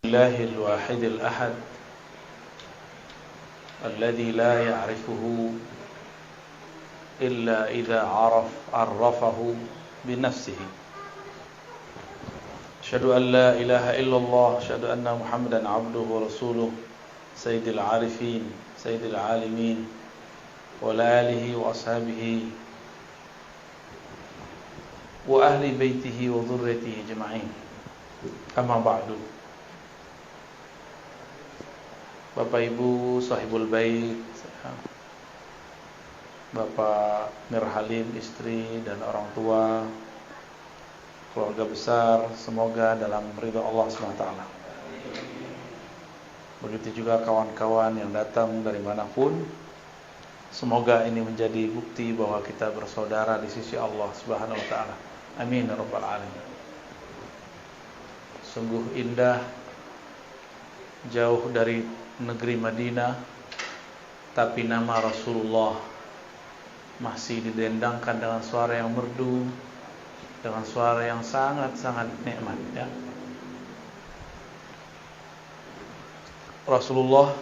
الله الواحد الأحد الذي لا يعرفه إلا إذا عرفه بنفسه. أشهد أن لا إله إلا الله، أشهد أن محمدا عبده ورسوله، سيد العارفين سيد العالمين وعلى آله وأصحابه وأهل بيته وذريته أجمعين. أما بعد. Bapak Ibu sahibul bait, Bapak Mirhalim, istri dan orang tua, keluarga besar, semoga dalam ridha Allah SWT. Begitu juga kawan-kawan yang datang dari manapun, semoga ini menjadi bukti bahwa kita bersaudara di sisi Allah Subhanahu wa taala. Amin ya rabbal alamin. Sungguh indah, jauh dari negeri Madinah, tapi nama Rasulullah masih didendangkan dengan suara yang merdu, dengan suara yang sangat-sangat nikmat, ya. Rasulullah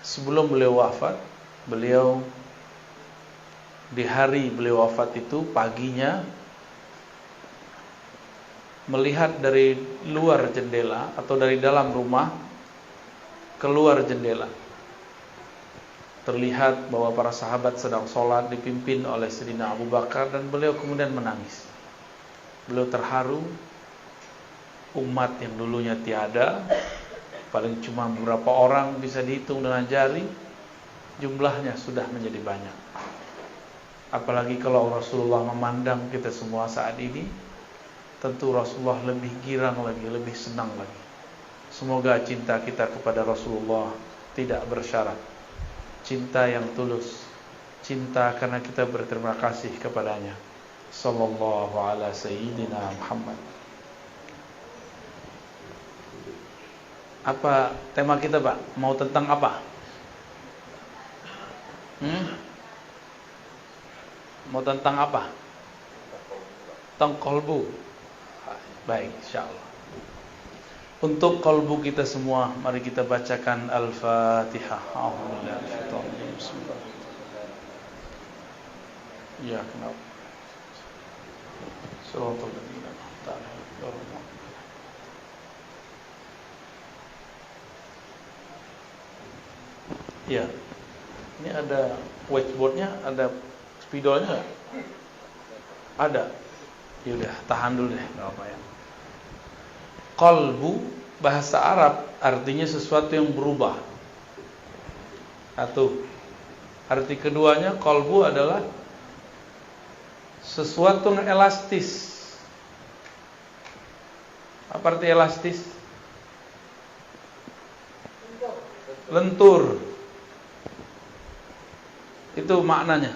sebelum beliau wafat, beliau di hari beliau wafat itu paginya melihat dari luar jendela atau dari dalam rumah keluar jendela, terlihat bahwa para sahabat sedang sholat dipimpin oleh Sayyidina Abu Bakar, dan beliau kemudian menangis. Beliau terharu. Umat yang dulunya tiada, paling cuma beberapa orang bisa dihitung dengan jari, jumlahnya sudah menjadi banyak. Apalagi kalau Rasulullah memandang kita semua saat ini, tentu Rasulullah lebih girang lagi, lebih senang lagi. Semoga cinta kita kepada Rasulullah tidak bersyarat, cinta yang tulus, cinta karena kita berterima kasih kepadanya. Sallallahu ala sayyidina Muhammad. Apa tema kita, Pak? Mau tentang apa? Mau tentang apa? Tentang kolbu. Baik, insyaallah. Untuk kalbu kita semua, mari kita bacakan Al-Fatihah. Ya, kenapa? Ya, ini ada whiteboardnya, ada spidolnya nggak? Ada. Ya udah, tahan dulu deh, nggak apa ya. Qalbu bahasa Arab artinya sesuatu yang berubah. Satu. Arti keduanya, qalbu adalah sesuatu yang elastis. Apa arti elastis? Lentur. Itu maknanya.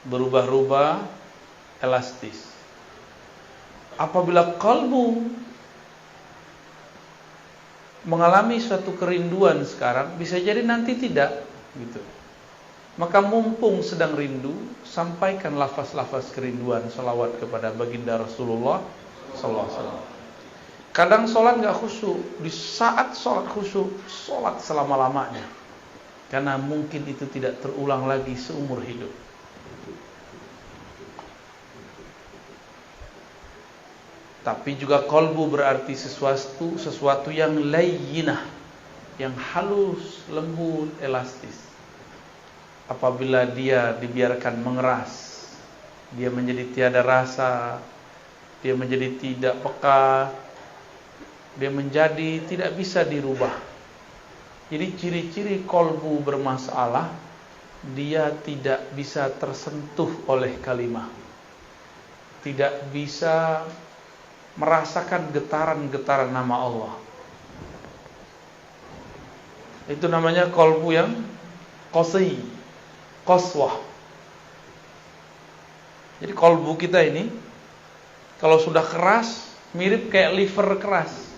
Berubah-ubah, elastis. Apabila qalbu mengalami suatu kerinduan sekarang, bisa jadi nanti tidak, gitu. Maka mumpung sedang rindu, sampaikan lafaz-lafaz kerinduan, salawat kepada baginda Rasulullah sallallahu alaihi wasallam. Kadang sholat nggak khusyuk, di saat sholat khusyuk, sholat selama-lamanya, karena mungkin itu tidak terulang lagi seumur hidup. Tapi juga qalbu berarti sesuatu yang layyinah, yang halus, lembut, elastis. Apabila dia dibiarkan mengeras, dia menjadi tiada rasa, dia menjadi tidak peka, dia menjadi tidak bisa dirubah. Jadi ciri-ciri qalbu bermasalah, dia tidak bisa tersentuh oleh kalimah, tidak bisa merasakan getaran-getaran nama Allah. Itu namanya qalbu yang qasi, qaswah. Jadi qalbu kita ini kalau sudah keras, mirip kayak liver keras.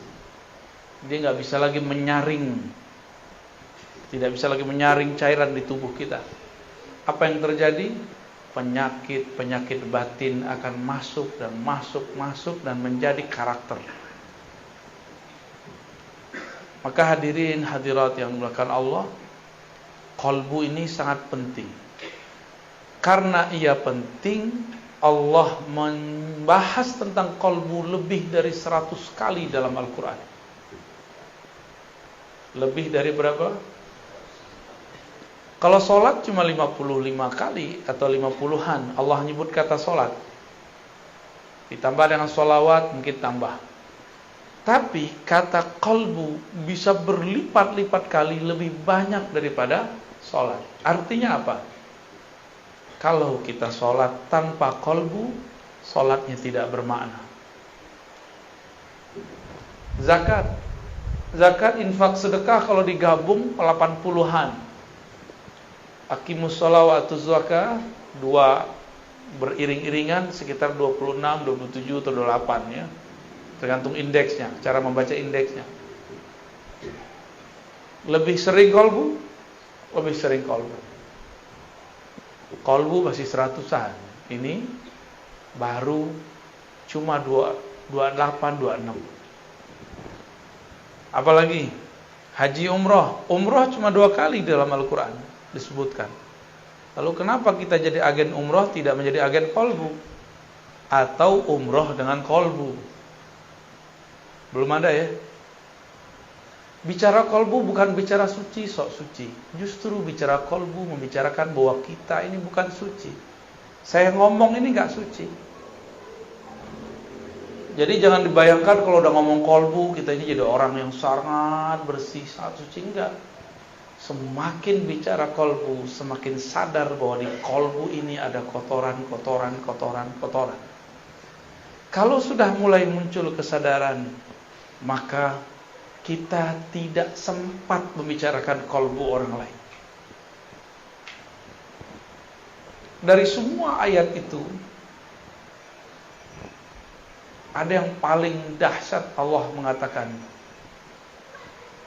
Dia nggak bisa lagi menyaring, tidak bisa lagi menyaring cairan di tubuh kita. Apa yang terjadi? Penyakit batin akan masuk dan menjadi karakter. Maka hadirin hadirat yang dimuliakan Allah, qalbu ini sangat penting. Karena ia penting, Allah membahas tentang qalbu lebih dari 100 kali dalam Al-Quran. Lebih dari berapa? Kalau sholat cuma 55 kali atau 50-an Allah nyebut kata sholat. Ditambah dengan sholawat mungkin tambah. Tapi kata qalbu bisa berlipat-lipat kali lebih banyak daripada sholat. Artinya apa? Kalau kita sholat tanpa qalbu, sholatnya tidak bermakna. Zakat, infak, sedekah kalau digabung 80-an. Aqimus shalah wa atuz zakah, dua beriring-iringan sekitar 26, 27 atau 28 ya. Tergantung indeksnya, cara membaca indeksnya. Lebih sering qalbu, lebih sering qalbu. Qalbu masih 100-an. Ini baru cuma 28, 26. Apalagi haji umroh. Umroh cuma 2 kali dalam Al-Quran disebutkan. Lalu kenapa kita jadi agen umroh tidak menjadi agen qalbu? Atau umroh dengan qalbu? Belum ada ya. Bicara qalbu bukan bicara suci, sok suci. Justru bicara qalbu membicarakan bahwa kita ini bukan suci. Saya ngomong ini gak suci. Jadi jangan dibayangkan kalau udah ngomong qalbu kita ini jadi orang yang sangat bersih, sangat suci. Enggak. Semakin bicara qalbu, semakin sadar bahwa di qalbu ini ada kotoran. Kalau sudah mulai muncul kesadaran, maka kita tidak sempat membicarakan qalbu orang lain. Dari semua ayat itu, ada yang paling dahsyat. Allah mengatakan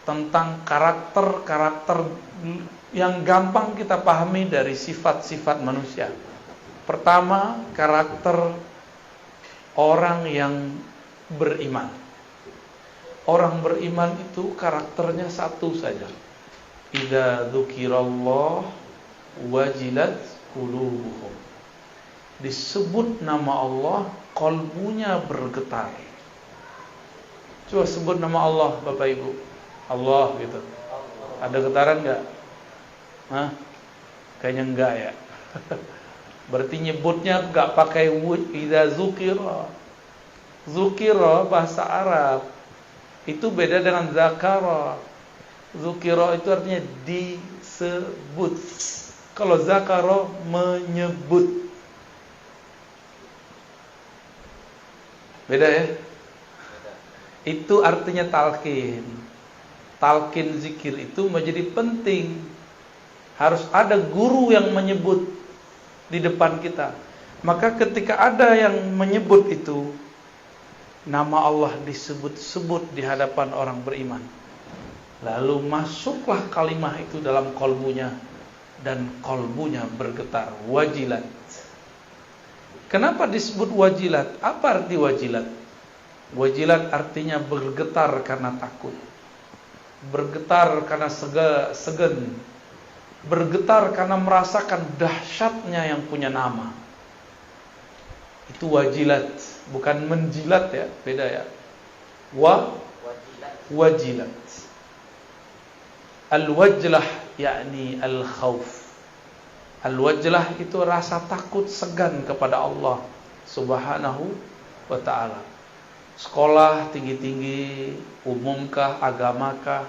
tentang karakter-karakter yang gampang kita pahami dari sifat-sifat manusia. Pertama, karakter orang yang beriman. Orang beriman itu karakternya satu saja. Idza dzukirallah wajilat qulubuhum. Disebut nama Allah, qalbunya bergetar. Coba sebut nama Allah, Bapak Ibu. Allah gitu. Ada getaran enggak? Hah? Kayaknya enggak ya. Berarti nyebutnya enggak pakai idza dzukira. Dzukira bahasa Arab itu beda dengan zakara. Dzukira itu artinya disebut. Kalau zakara menyebut. Beda ya? Itu artinya talqin. Talqin zikir itu menjadi penting. Harus ada guru yang menyebut di depan kita. Maka ketika ada yang menyebut itu, nama Allah disebut-sebut di hadapan orang beriman, lalu masuklah kalimah itu dalam qalbunya, dan qalbunya bergetar, wajilat. Kenapa disebut wajilat? Apa arti wajilat? Wajilat artinya bergetar karena takut, bergetar karena segan, bergetar karena merasakan dahsyatnya yang punya nama. Itu wajilat, bukan menjilat ya, beda ya. Wajilat. Al-wajlah yakni al-khauf. Al-wajlah itu rasa takut, segan kepada Allah Subhanahu wa ta'ala. Sekolah tinggi-tinggi, umumkah, agamakah,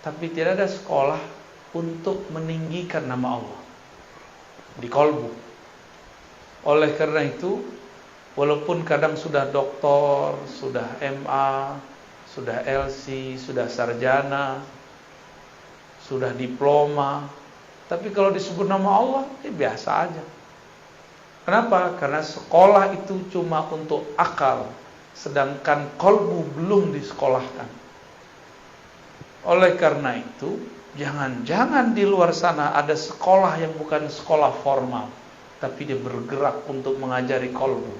tapi tidak ada sekolah untuk meninggikan nama Allah di qalbu. Oleh karena itu, walaupun kadang sudah doktor, sudah MA, sudah LC, sudah sarjana, sudah diploma, tapi kalau disebut nama Allah, biasa aja. Kenapa? Karena sekolah itu cuma untuk akal, sedangkan qalbu belum disekolahkan. Oleh karena itu, jangan-jangan di luar sana ada sekolah yang bukan sekolah formal, tapi dia bergerak untuk mengajari qalbu.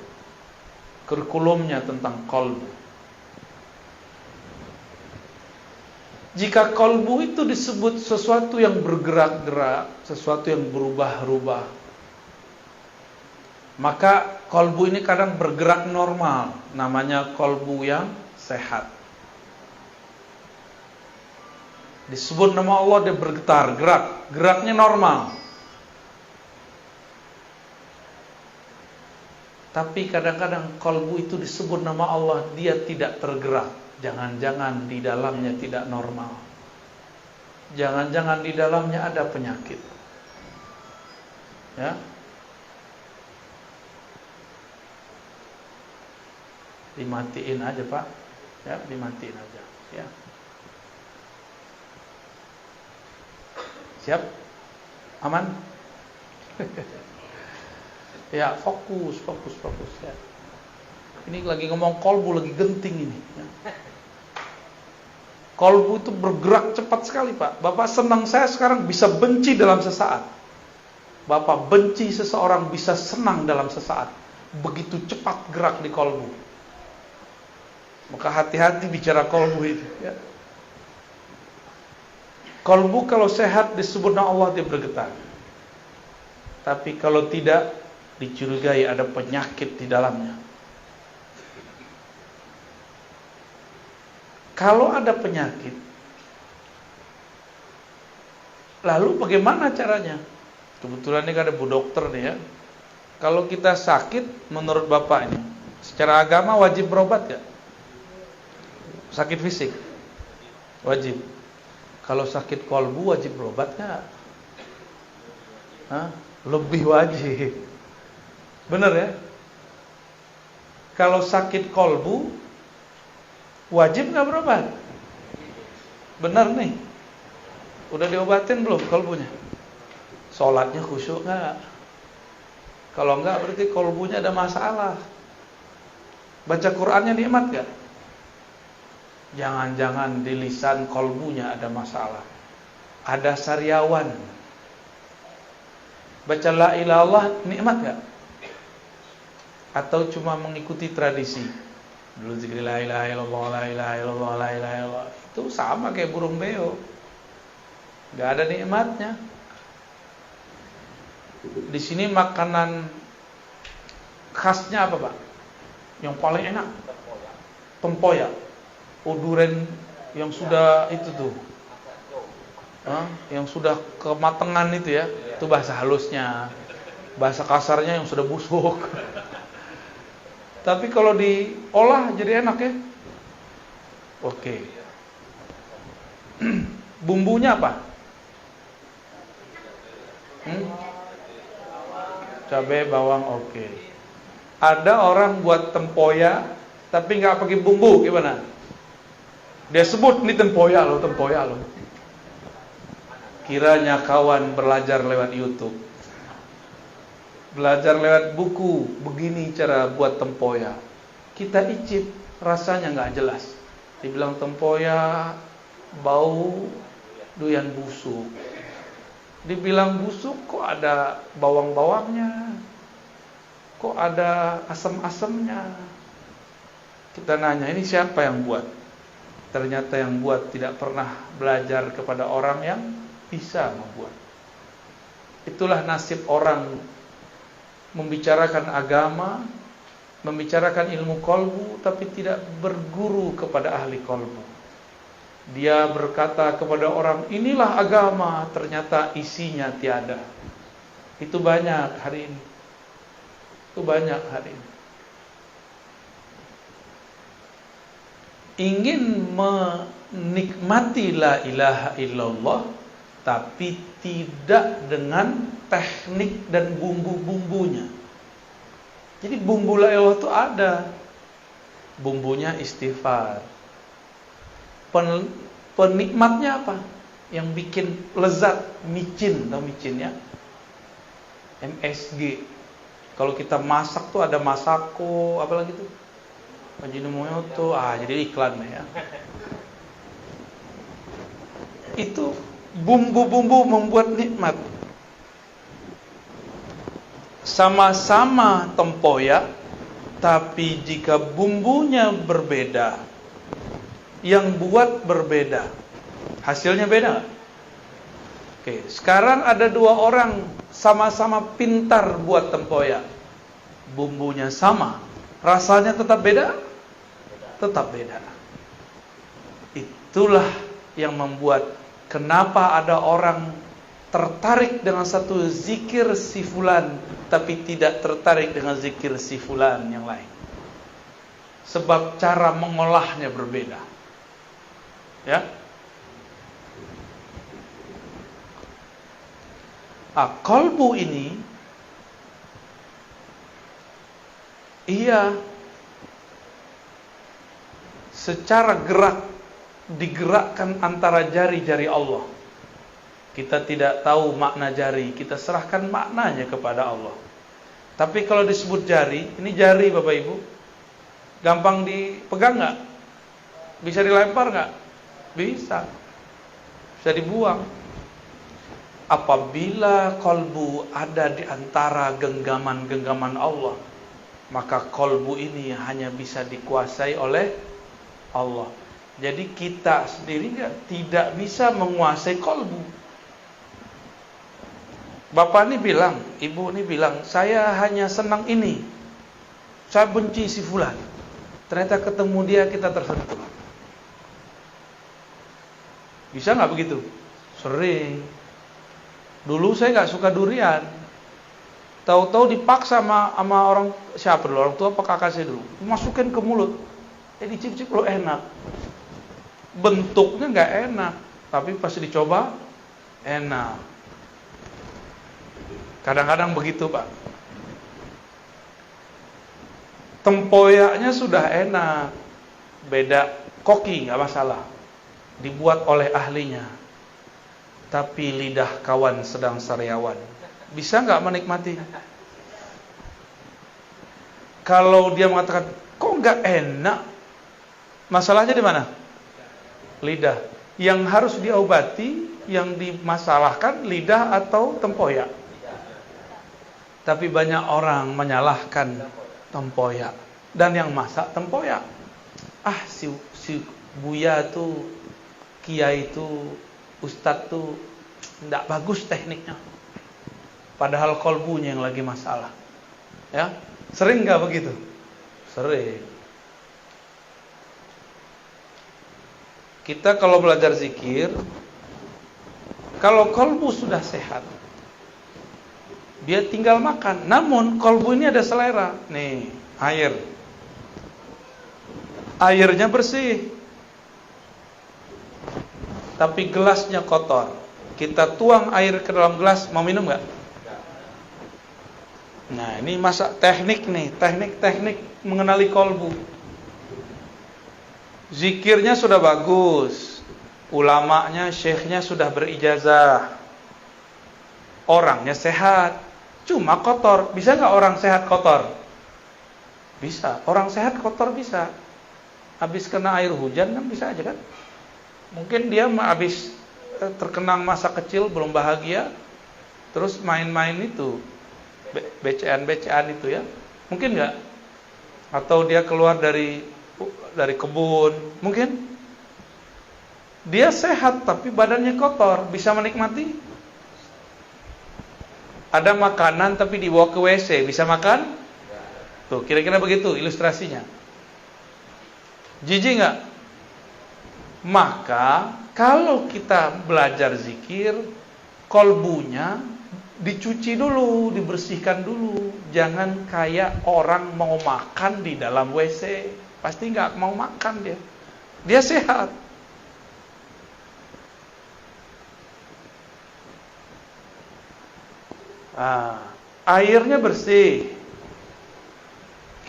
Kurikulumnya tentang qalbu. Jika kolbu itu disebut sesuatu yang bergerak-gerak, sesuatu yang berubah-ubah, maka kolbu ini kadang bergerak normal, namanya kolbu yang sehat. Disebut nama Allah, dia bergetar, geraknya normal. Tapi kadang-kadang kolbu itu disebut nama Allah, dia tidak tergerak. Jangan-jangan di dalamnya tidak normal. Jangan-jangan di dalamnya ada penyakit. Ya. Dimatiin aja, Pak. Ya, dimatiin aja. Ya. Siap? Aman? Ya, fokus ya. Ini lagi ngomong kolbu, lagi genting ini. Ya. Kolbu itu bergerak cepat sekali, Pak. Bapak senang, saya sekarang bisa benci dalam sesaat. Bapak benci seseorang bisa senang dalam sesaat. Begitu cepat gerak di kolbu. Maka hati-hati bicara kolbu ini. Ya. Kolbu kalau sehat disebut nama Allah, dia bergetar. Tapi kalau tidak, dicurigai ada penyakit di dalamnya. Kalau ada penyakit, lalu bagaimana caranya? Kebetulan ini ada Bu Dokter nih ya. Kalau kita sakit, menurut Bapak ini, secara agama wajib berobat gak? Sakit fisik? Wajib. Kalau sakit kolbu wajib berobat gak? Lebih wajib. Bener ya? Kalau sakit kolbu wajib nggak berobat? Benar nih. Udah diobatin belum kolbunya? Sholatnya khusyuk nggak? Kalau nggak berarti kolbunya ada masalah. Baca Qur'annya nikmat nggak? Jangan-jangan di lisan kolbunya ada masalah. Ada sariawan. Baca la ilaha illallah nikmat nggak? Atau cuma mengikuti tradisi? Dulu zikir la ilaha illallah, la ilaha illallah, la ilaha illallah. Itu sama kayak burung beo. Gak ada nikmatnya. Di sini makanan khasnya apa, Pak? Yang paling enak? Tempoyak. Durian yang sudah itu tuh. Yang sudah kematangan itu ya. Itu bahasa halusnya. Bahasa kasarnya yang sudah busuk. Tapi kalau diolah jadi enak ya. Oke. Bumbunya apa? Cabai, bawang, oke. Ada orang buat tempoyak tapi nggak pakai bumbu, gimana? Dia sebut ini tempoyak loh. Kiranya kawan belajar lewat YouTube. Belajar lewat buku, begini cara buat tempoyak. Kita icip, rasanya nggak jelas. Dibilang tempoyak, bau doyan busuk. Dibilang busuk, kok ada bawang-bawangnya, kok ada asam-asamnya. Kita nanya, ini siapa yang buat? Ternyata yang buat tidak pernah belajar kepada orang yang bisa membuat. Itulah nasib orang membicarakan agama, membicarakan ilmu kolbu, tapi tidak berguru kepada ahli kolbu. Dia berkata kepada orang, inilah agama, ternyata isinya tiada. Itu banyak hari ini. Ingin menikmati la ilaha illallah, tapi tidak dengan teknik dan bumbu-bumbunya. Jadi bumbu la ilaha itu ada. Bumbunya istighfar. Penikmatnya apa? Yang bikin lezat, micin, tahu micin ya? MSG. Kalau kita masak tuh ada masako, apa lagi tuh? Ajinomoto, jadi iklan ya. Itu bumbu-bumbu membuat nikmat. Sama-sama tempoyak, tapi jika bumbunya berbeda, yang buat berbeda, Hasilnya beda nggak? Oke, sekarang ada dua orang sama-sama pintar buat tempoyak. Bumbunya sama, rasanya tetap beda? Tetap beda. Itulah yang membuat kenapa ada orang tertarik dengan satu zikir si fulan tapi tidak tertarik dengan zikir si fulan yang lain. Sebab cara mengolahnya berbeda. Ya. Qalbu ini ia secara gerak digerakkan antara jari-jari Allah. Kita tidak tahu makna jari, kita serahkan maknanya kepada Allah. Tapi kalau disebut jari, ini jari Bapak Ibu, gampang dipegang nggak? Bisa dilempar nggak? Bisa. Bisa dibuang. Apabila kolbu ada di antara genggaman-genggaman Allah, maka kolbu ini hanya bisa dikuasai oleh Allah. Jadi kita sendiri tidak bisa menguasai kolbu. Bapak ini bilang, ibu ini bilang, saya hanya senang ini, saya benci si fulan. Ternyata ketemu dia kita tersentuh. Bisa nggak begitu? Sering. Dulu saya nggak suka durian. Tahu-tahu dipaksa sama orang siapa dulu, orang tua apa kakak saya dulu, masukin ke mulut. Dicicip lo enak. Bentuknya nggak enak, tapi pas dicoba enak. Kadang-kadang begitu Pak. Tempoyaknya sudah enak, beda koki nggak masalah, dibuat oleh ahlinya. Tapi lidah kawan sedang sariawan, bisa nggak menikmati? Kalau dia mengatakan kok nggak enak, masalahnya di mana? Lidah. Yang harus diobati, yang dimasalahkan lidah atau tempoyak. Tapi banyak orang menyalahkan tempoyak dan yang masak tempoyak. Si Buya tuh, Kiai itu, Ustadz tuh tidak bagus tekniknya. Padahal kolbunya yang lagi masalah. Ya, sering nggak begitu? Sering. Kita kalau belajar zikir, kalau kolbu sudah sehat, dia tinggal makan. Namun kolbu ini ada selera. Nih, air. Airnya bersih, tapi gelasnya kotor. Kita tuang air ke dalam gelas, mau minum nggak? Nah, ini masa teknik nih, teknik mengenali kolbu. Zikirnya sudah bagus, ulamanya, syekhnya sudah berijazah, orangnya sehat, cuma kotor. Bisa nggak orang sehat kotor? Bisa. Orang sehat kotor bisa. Habis kena air hujan kan bisa aja kan? Mungkin dia habis terkenang masa kecil belum bahagia, terus main-main itu, becean itu ya, mungkin nggak? Atau dia keluar dari kebun, mungkin dia sehat tapi badannya kotor, bisa menikmati? Ada makanan tapi dibawa ke WC, bisa makan? Tuh, kira-kira begitu ilustrasinya. Jijik nggak? Maka kalau kita belajar zikir, kolbunya dicuci dulu, dibersihkan dulu. Jangan kayak orang mau makan di dalam WC, pasti nggak mau makan dia. Dia sehat. Airnya bersih,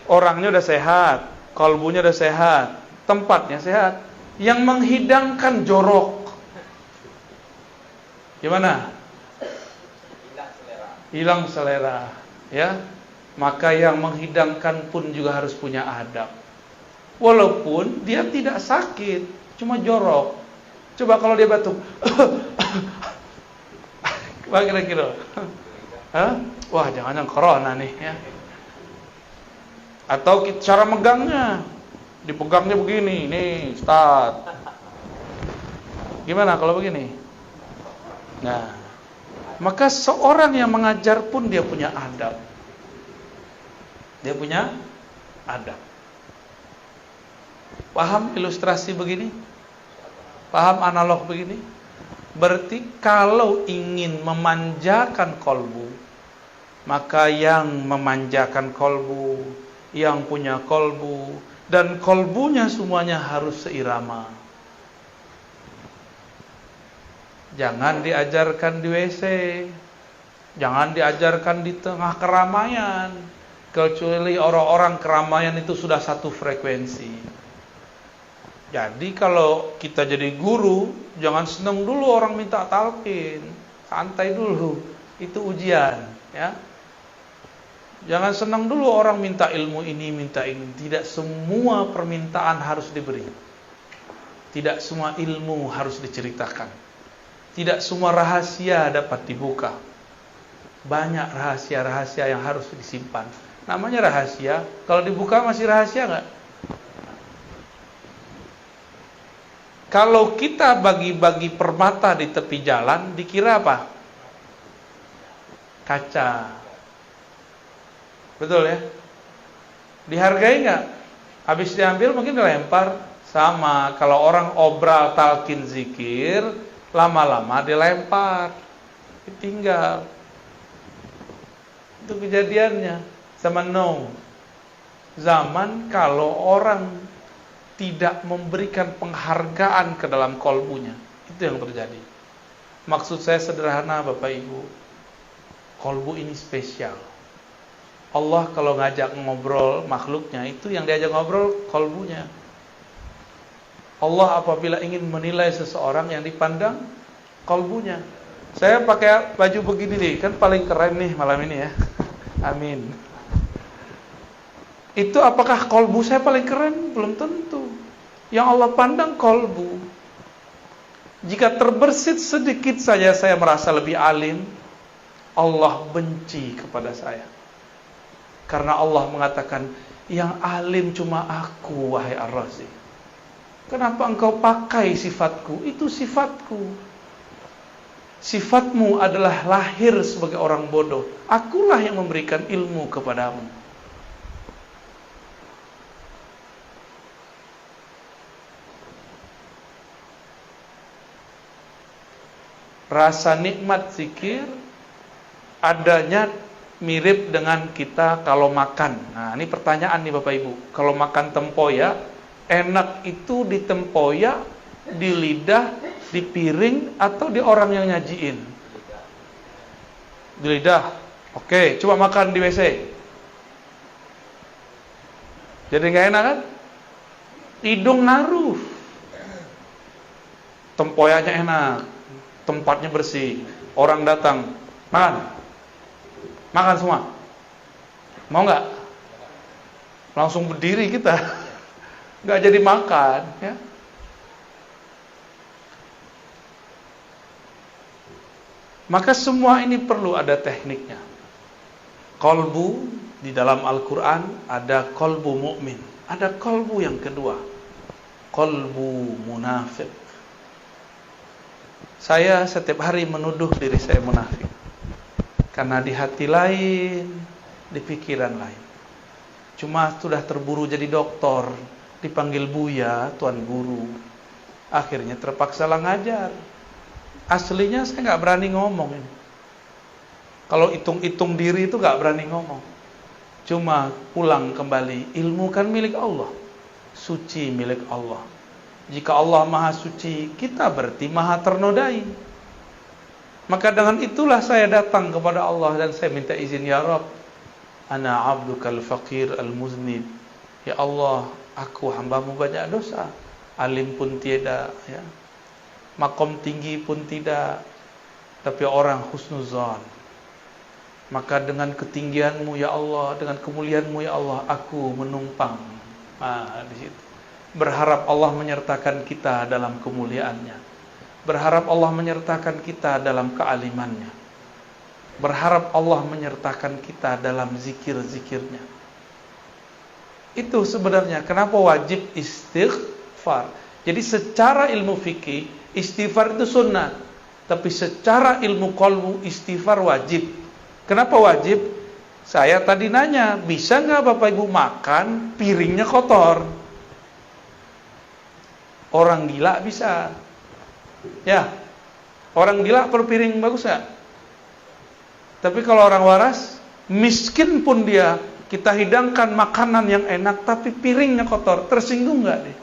orangnya udah sehat, kolbunya udah sehat, tempatnya sehat. Yang menghidangkan jorok, gimana? Hilang selera, ya. Maka yang menghidangkan pun juga harus punya adab. Walaupun dia tidak sakit, cuma jorok. Coba kalau dia batuk, kira-kira, wah jangan-jangan corona nih, ya. Atau cara megangnya, dipegangnya begini, nih, start. Gimana kalau begini? Nah, maka seorang yang mengajar pun dia punya adab. Dia punya adab. Paham ilustrasi begini? Paham analog begini? Berarti kalau ingin memanjakan kolbu, maka yang memanjakan kolbu, yang punya kolbu, dan kolbunya semuanya harus seirama. Jangan diajarkan di WC, jangan diajarkan di tengah keramaian, kecuali orang-orang keramaian itu sudah satu frekuensi. Jadi kalau kita jadi guru, jangan senang dulu orang minta talqin, santai dulu, itu ujian, ya. Jangan senang dulu orang minta ilmu ini, minta ini. Tidak semua permintaan harus diberi. Tidak semua ilmu harus diceritakan. Tidak semua rahasia dapat dibuka. Banyak rahasia-rahasia yang harus disimpan. Namanya rahasia, kalau dibuka masih rahasia nggak? Kalau kita bagi-bagi permata di tepi jalan, dikira apa? Kaca. Betul ya? Dihargai nggak? Habis diambil mungkin dilempar. Sama, kalau orang obral talqin zikir, lama-lama dilempar, ditinggal. Itu kejadiannya. Zaman now. Zaman kalau orang tidak memberikan penghargaan ke dalam kolbunya, itu yang terjadi. Maksud saya sederhana Bapak Ibu, kolbu ini spesial. Allah kalau ngajak ngobrol makhluknya, itu yang diajak ngobrol kolbunya. Allah apabila ingin menilai seseorang yang dipandang kolbunya. Saya pakai baju begini nih, kan paling keren nih malam ini ya. Amin. Itu apakah kolbu saya paling keren? Belum tentu. Yang Allah pandang kolbu. Jika terbersit sedikit saja saya merasa lebih alim, Allah benci kepada saya. Karena Allah mengatakan, yang alim cuma aku, wahai Ar-Razi. Kenapa engkau pakai sifatku? Itu sifatku. Sifatmu adalah lahir sebagai orang bodoh. Akulah yang memberikan ilmu kepadamu. Rasa nikmat zikir adanya mirip dengan kita kalau makan. Nah, ini pertanyaan nih Bapak Ibu. Kalau makan tempoyak, enak itu di tempoyak, di lidah, di piring, atau di orang yang nyajiin? Di lidah. Oke, coba makan di WC. Jadi nggak enak kan? Hidung ngaruh. Tempoyaknya enak, tempatnya bersih, orang datang, makan semua. Mau nggak? Langsung berdiri kita, nggak jadi makan, ya. Maka semua ini perlu ada tekniknya. Kolbu di dalam Al-Quran ada kolbu mukmin, ada kolbu yang kedua, kolbu munafik. Saya setiap hari menuduh diri saya munafik. Karena di hati lain, di pikiran lain. Cuma sudah terburu jadi doktor, dipanggil Buya, Tuan Guru. Akhirnya terpaksa lah ngajar. Aslinya saya nggak berani ngomong ini. Kalau hitung-hitung diri itu nggak berani ngomong. Cuma pulang kembali, ilmu kan milik Allah. Suci milik Allah. Jika Allah maha suci, kita berarti maha ternodai. Maka dengan itulah saya datang kepada Allah dan saya minta izin, ya Rabb, ana abdukal faqir al-muznib. Ya Allah, aku hambamu banyak dosa. Alim pun tiada, ya. Makom tinggi pun tidak, tapi orang husnuzan. Maka dengan ketinggianmu ya Allah, dengan kemuliaanmu ya Allah, aku menumpang. Di situ. Berharap Allah menyertakan kita dalam kemuliaannya. Berharap Allah menyertakan kita dalam kealimannya. Berharap Allah menyertakan kita dalam zikir-zikirnya. Itu sebenarnya kenapa wajib istighfar. Jadi secara ilmu fikih istighfar itu sunnah, tapi secara ilmu qalbu istighfar wajib. Kenapa wajib? Saya tadi nanya, bisa nggak Bapak Ibu makan piringnya kotor? Orang gila bisa. Ya, orang gila per piring bagus nggak? Tapi kalau orang waras, miskin pun dia, kita hidangkan makanan yang enak, tapi piringnya kotor, tersinggung nggak deh?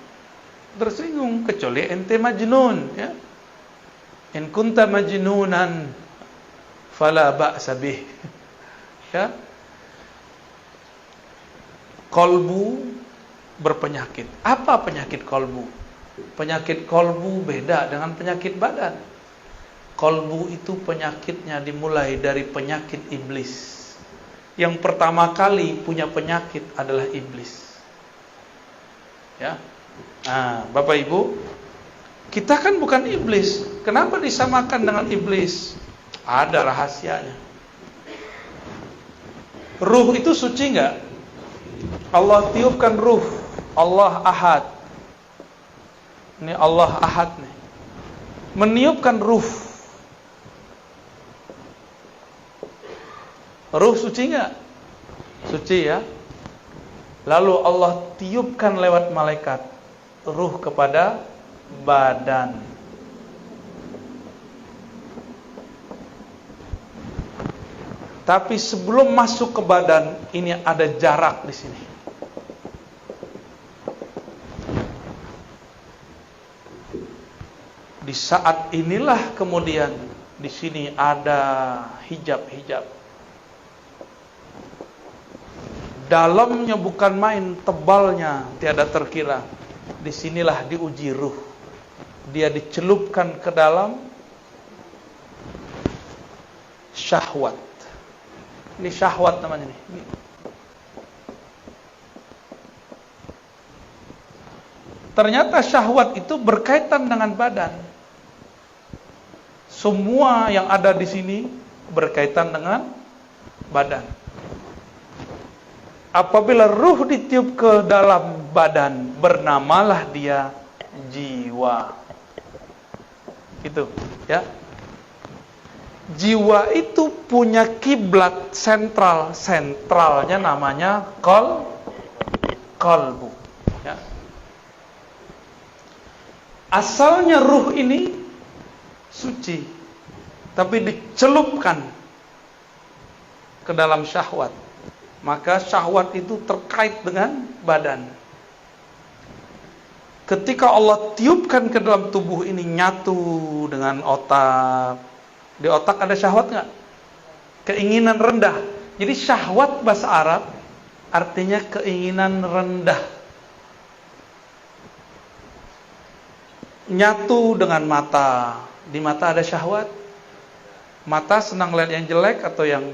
Tersinggung, kecuali ente majnun, ya. In kunta majnunan, fala ba'sa bih. Ya. Kolbu berpenyakit. Apa penyakit kolbu? Penyakit kolbu beda dengan penyakit badan. Kolbu itu penyakitnya dimulai dari penyakit iblis. Yang pertama kali punya penyakit adalah iblis. Ya. Nah, Bapak Ibu, kita kan bukan iblis. Kenapa disamakan dengan iblis? Ada rahasianya. Ruh itu suci enggak? Allah tiupkan ruh. Allah Ahad. Ini Allah Ahad nih. Meniupkan ruh. Ruh suci enggak? Suci ya. Lalu Allah tiupkan lewat malaikat ruh kepada badan. Tapi sebelum masuk ke badan, ini ada jarak di sini. Di saat inilah kemudian di sini ada hijab-hijab. Dalamnya bukan main, tebalnya tiada terkira. Disinilah diuji ruh. Dia dicelupkan ke dalam syahwat. Ini syahwat namanya nih. Ternyata syahwat itu berkaitan dengan badan. Semua yang ada di sini berkaitan dengan badan. Apabila ruh ditiup ke dalam badan, bernamalah dia jiwa. Gitu, ya. Jiwa itu punya kiblat sentral. Sentralnya namanya qalbu. Ya. Asalnya ruh ini suci, tapi dicelupkan ke dalam syahwat. Maka syahwat itu terkait dengan badan. Ketika Allah tiupkan ke dalam tubuh ini, nyatu dengan otak. Di otak ada syahwat nggak? Keinginan rendah. Jadi syahwat bahasa Arab artinya keinginan rendah. Nyatu dengan mata. Di mata ada syahwat. Mata senang lihat yang jelek atau yang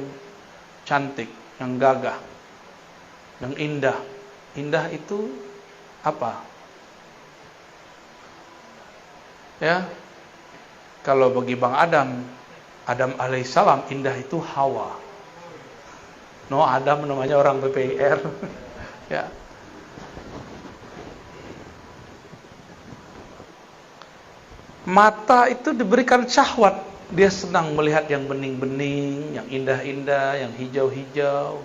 cantik, yang gagah, yang indah. Indah itu apa? Ya. Kalau bagi Bang Adam alaihissalam indah itu Hawa. No, Adam namanya orang PPR. Ya. Mata itu diberikan syahwat. Dia senang melihat yang bening-bening, yang indah-indah, yang hijau-hijau.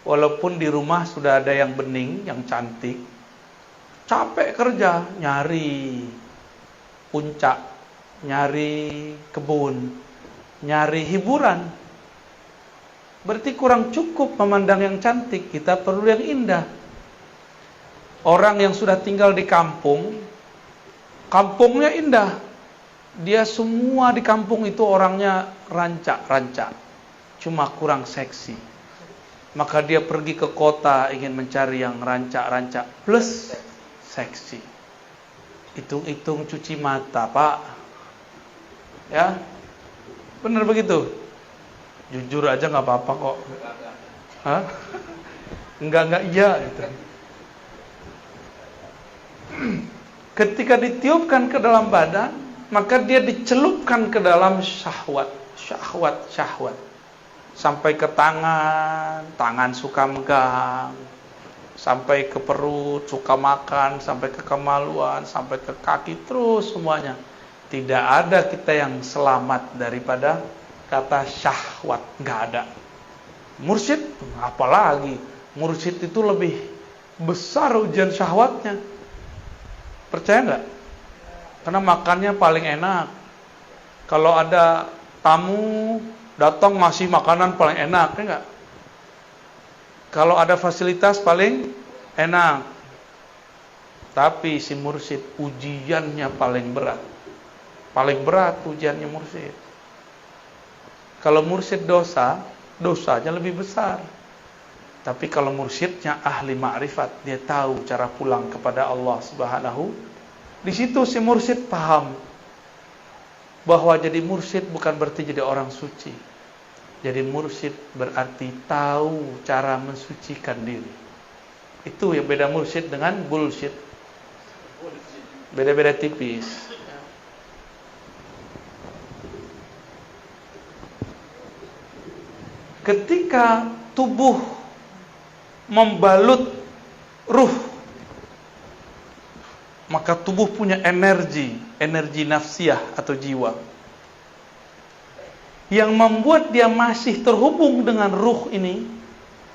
Walaupun di rumah sudah ada yang bening, yang cantik, capek kerja, nyari puncak, nyari kebun, nyari hiburan. Berarti kurang cukup memandang yang cantik, kita perlu yang indah. Orang yang sudah tinggal di kampung, kampungnya indah. Dia semua di kampung itu orangnya rancak-rancak, cuma kurang seksi. Maka dia pergi ke kota ingin mencari yang rancak-rancak plus seksi. Hitung-hitung cuci mata, Pak. Ya, benar begitu. Jujur aja nggak apa-apa kok. Hah? Enggak iya gitu. Ketika ditiupkan ke dalam badan, maka dia dicelupkan ke dalam syahwat. Sampai ke tangan suka megang, sampai ke perut, suka makan, sampai ke kemaluan, sampai ke kaki, terus semuanya. Tidak ada kita yang selamat daripada kata syahwat, nggak ada. Mursyid, apalagi mursyid itu lebih besar ujian syahwatnya. Percaya nggak? Karena makannya paling enak. Kalau ada tamu datang ngasih makanan paling enak, ya nggak? Kalau ada fasilitas paling enak. Tapi si mursyid ujiannya paling berat. Paling berat ujiannya mursyid. Kalau mursyid dosa, dosanya lebih besar. Tapi kalau mursyidnya ahli ma'rifat, dia tahu cara pulang kepada Allah Subhanahu. Di situ si mursyid paham bahwa jadi mursyid bukan berarti jadi orang suci. Jadi mursyid berarti tahu cara mensucikan diri. Itu yang beda mursyid dengan bullshit. Beda-beda tipis. Ketika tubuh membalut ruh, maka tubuh punya energi nafsiyah atau jiwa, yang membuat dia masih terhubung dengan ruh ini,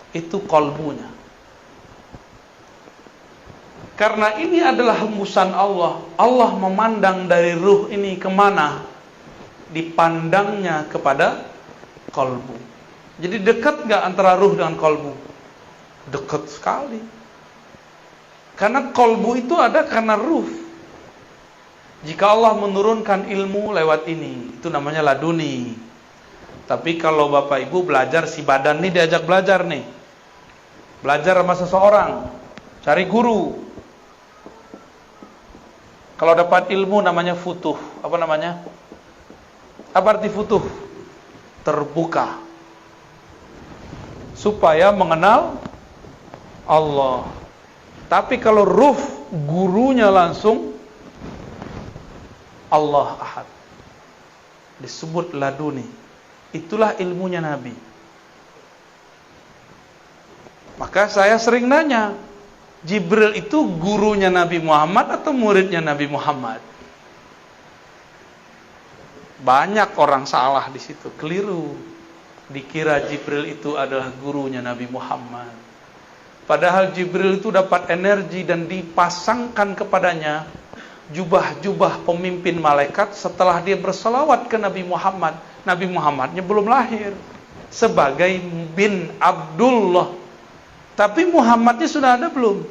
itu qalbunya. Karena ini adalah hembusan Allah. Allah memandang dari ruh ini kemana? Dipandangnya kepada qalbu. Jadi dekat gak antara ruh dengan qalbu? Dekat sekali. Karena qalbu itu ada karena ruh. Jika Allah menurunkan ilmu lewat ini, itu namanya laduni. Tapi kalau Bapak Ibu belajar, si badan nih diajak belajar nih. Belajar sama seseorang, cari guru. Kalau dapat ilmu namanya futuh. Apa namanya? Apa arti futuh? Terbuka. Supaya mengenal Allah. Tapi kalau ruh, gurunya langsung Allah Ahad. Disebut laduni. Itulah ilmunya Nabi. Maka saya sering nanya, Jibril itu gurunya Nabi Muhammad atau muridnya Nabi Muhammad? Banyak orang salah di situ, keliru. Dikira Jibril itu adalah gurunya Nabi Muhammad. Padahal Jibril itu dapat energi dan dipasangkan kepadanya jubah-jubah pemimpin malaikat setelah dia berselawat ke Nabi Muhammad. Nabi Muhammadnya belum lahir, sebagai bin Abdullah. Tapi Muhammadnya sudah ada belum?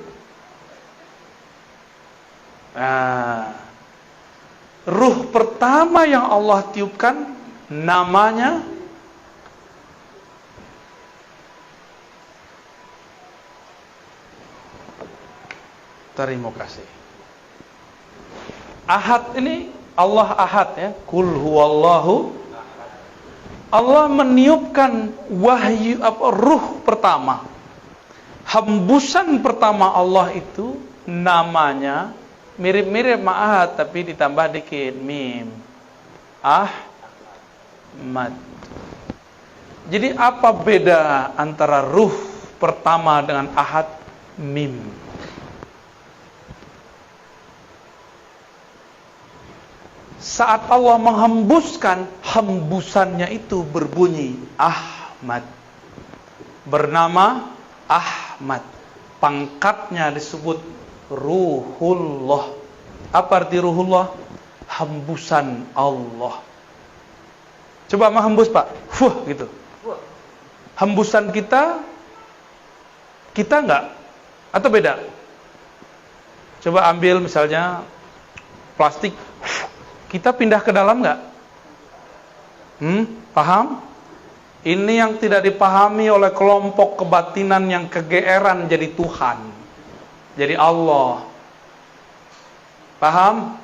Ruh pertama yang Allah tiupkan namanya terima kasih. Ahad ini Allah Ahad ya. Qul huwallahu. Allah meniupkan wahyu ruh pertama. Hembusan pertama Allah itu namanya mirip-mirip Ahad tapi ditambah dikit mim. Ahmad. Jadi apa beda antara ruh pertama dengan Ahad? Mim. Saat Allah menghembuskan, hembusannya itu berbunyi Ahmad. Bernama Ahmad. Pangkatnya disebut Ruhullah. Apa arti Ruhullah? Hembusan Allah. Coba menghembus Pak. Gitu. Hembusan kita enggak? Atau beda? Coba ambil misalnya plastik. Kita pindah ke dalam nggak? Paham? Ini yang tidak dipahami oleh kelompok kebatinan yang kegeeran jadi Tuhan, jadi Allah. Paham?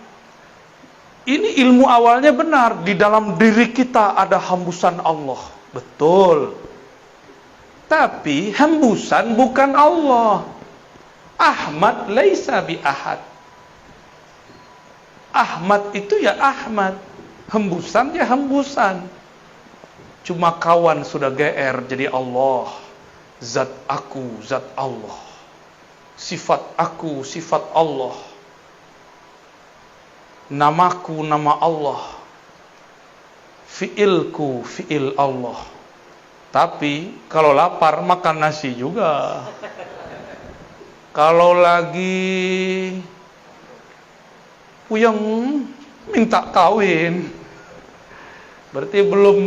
Ini ilmu awalnya benar. Di dalam diri kita ada hembusan Allah. Betul. Tapi hembusan bukan Allah. Ahmad laisa bi ahad. Ahmad itu ya Ahmad, hembusan ya hembusan. Cuma kawan sudah GR jadi Allah. Zat aku, zat Allah. sifat aku, sifat Allah. Namaku, nama Allah. Fi'ilku, fi'il Allah. Tapi kalau lapar makan nasi juga. Kalau lagi puyeng minta kawin, berarti belum.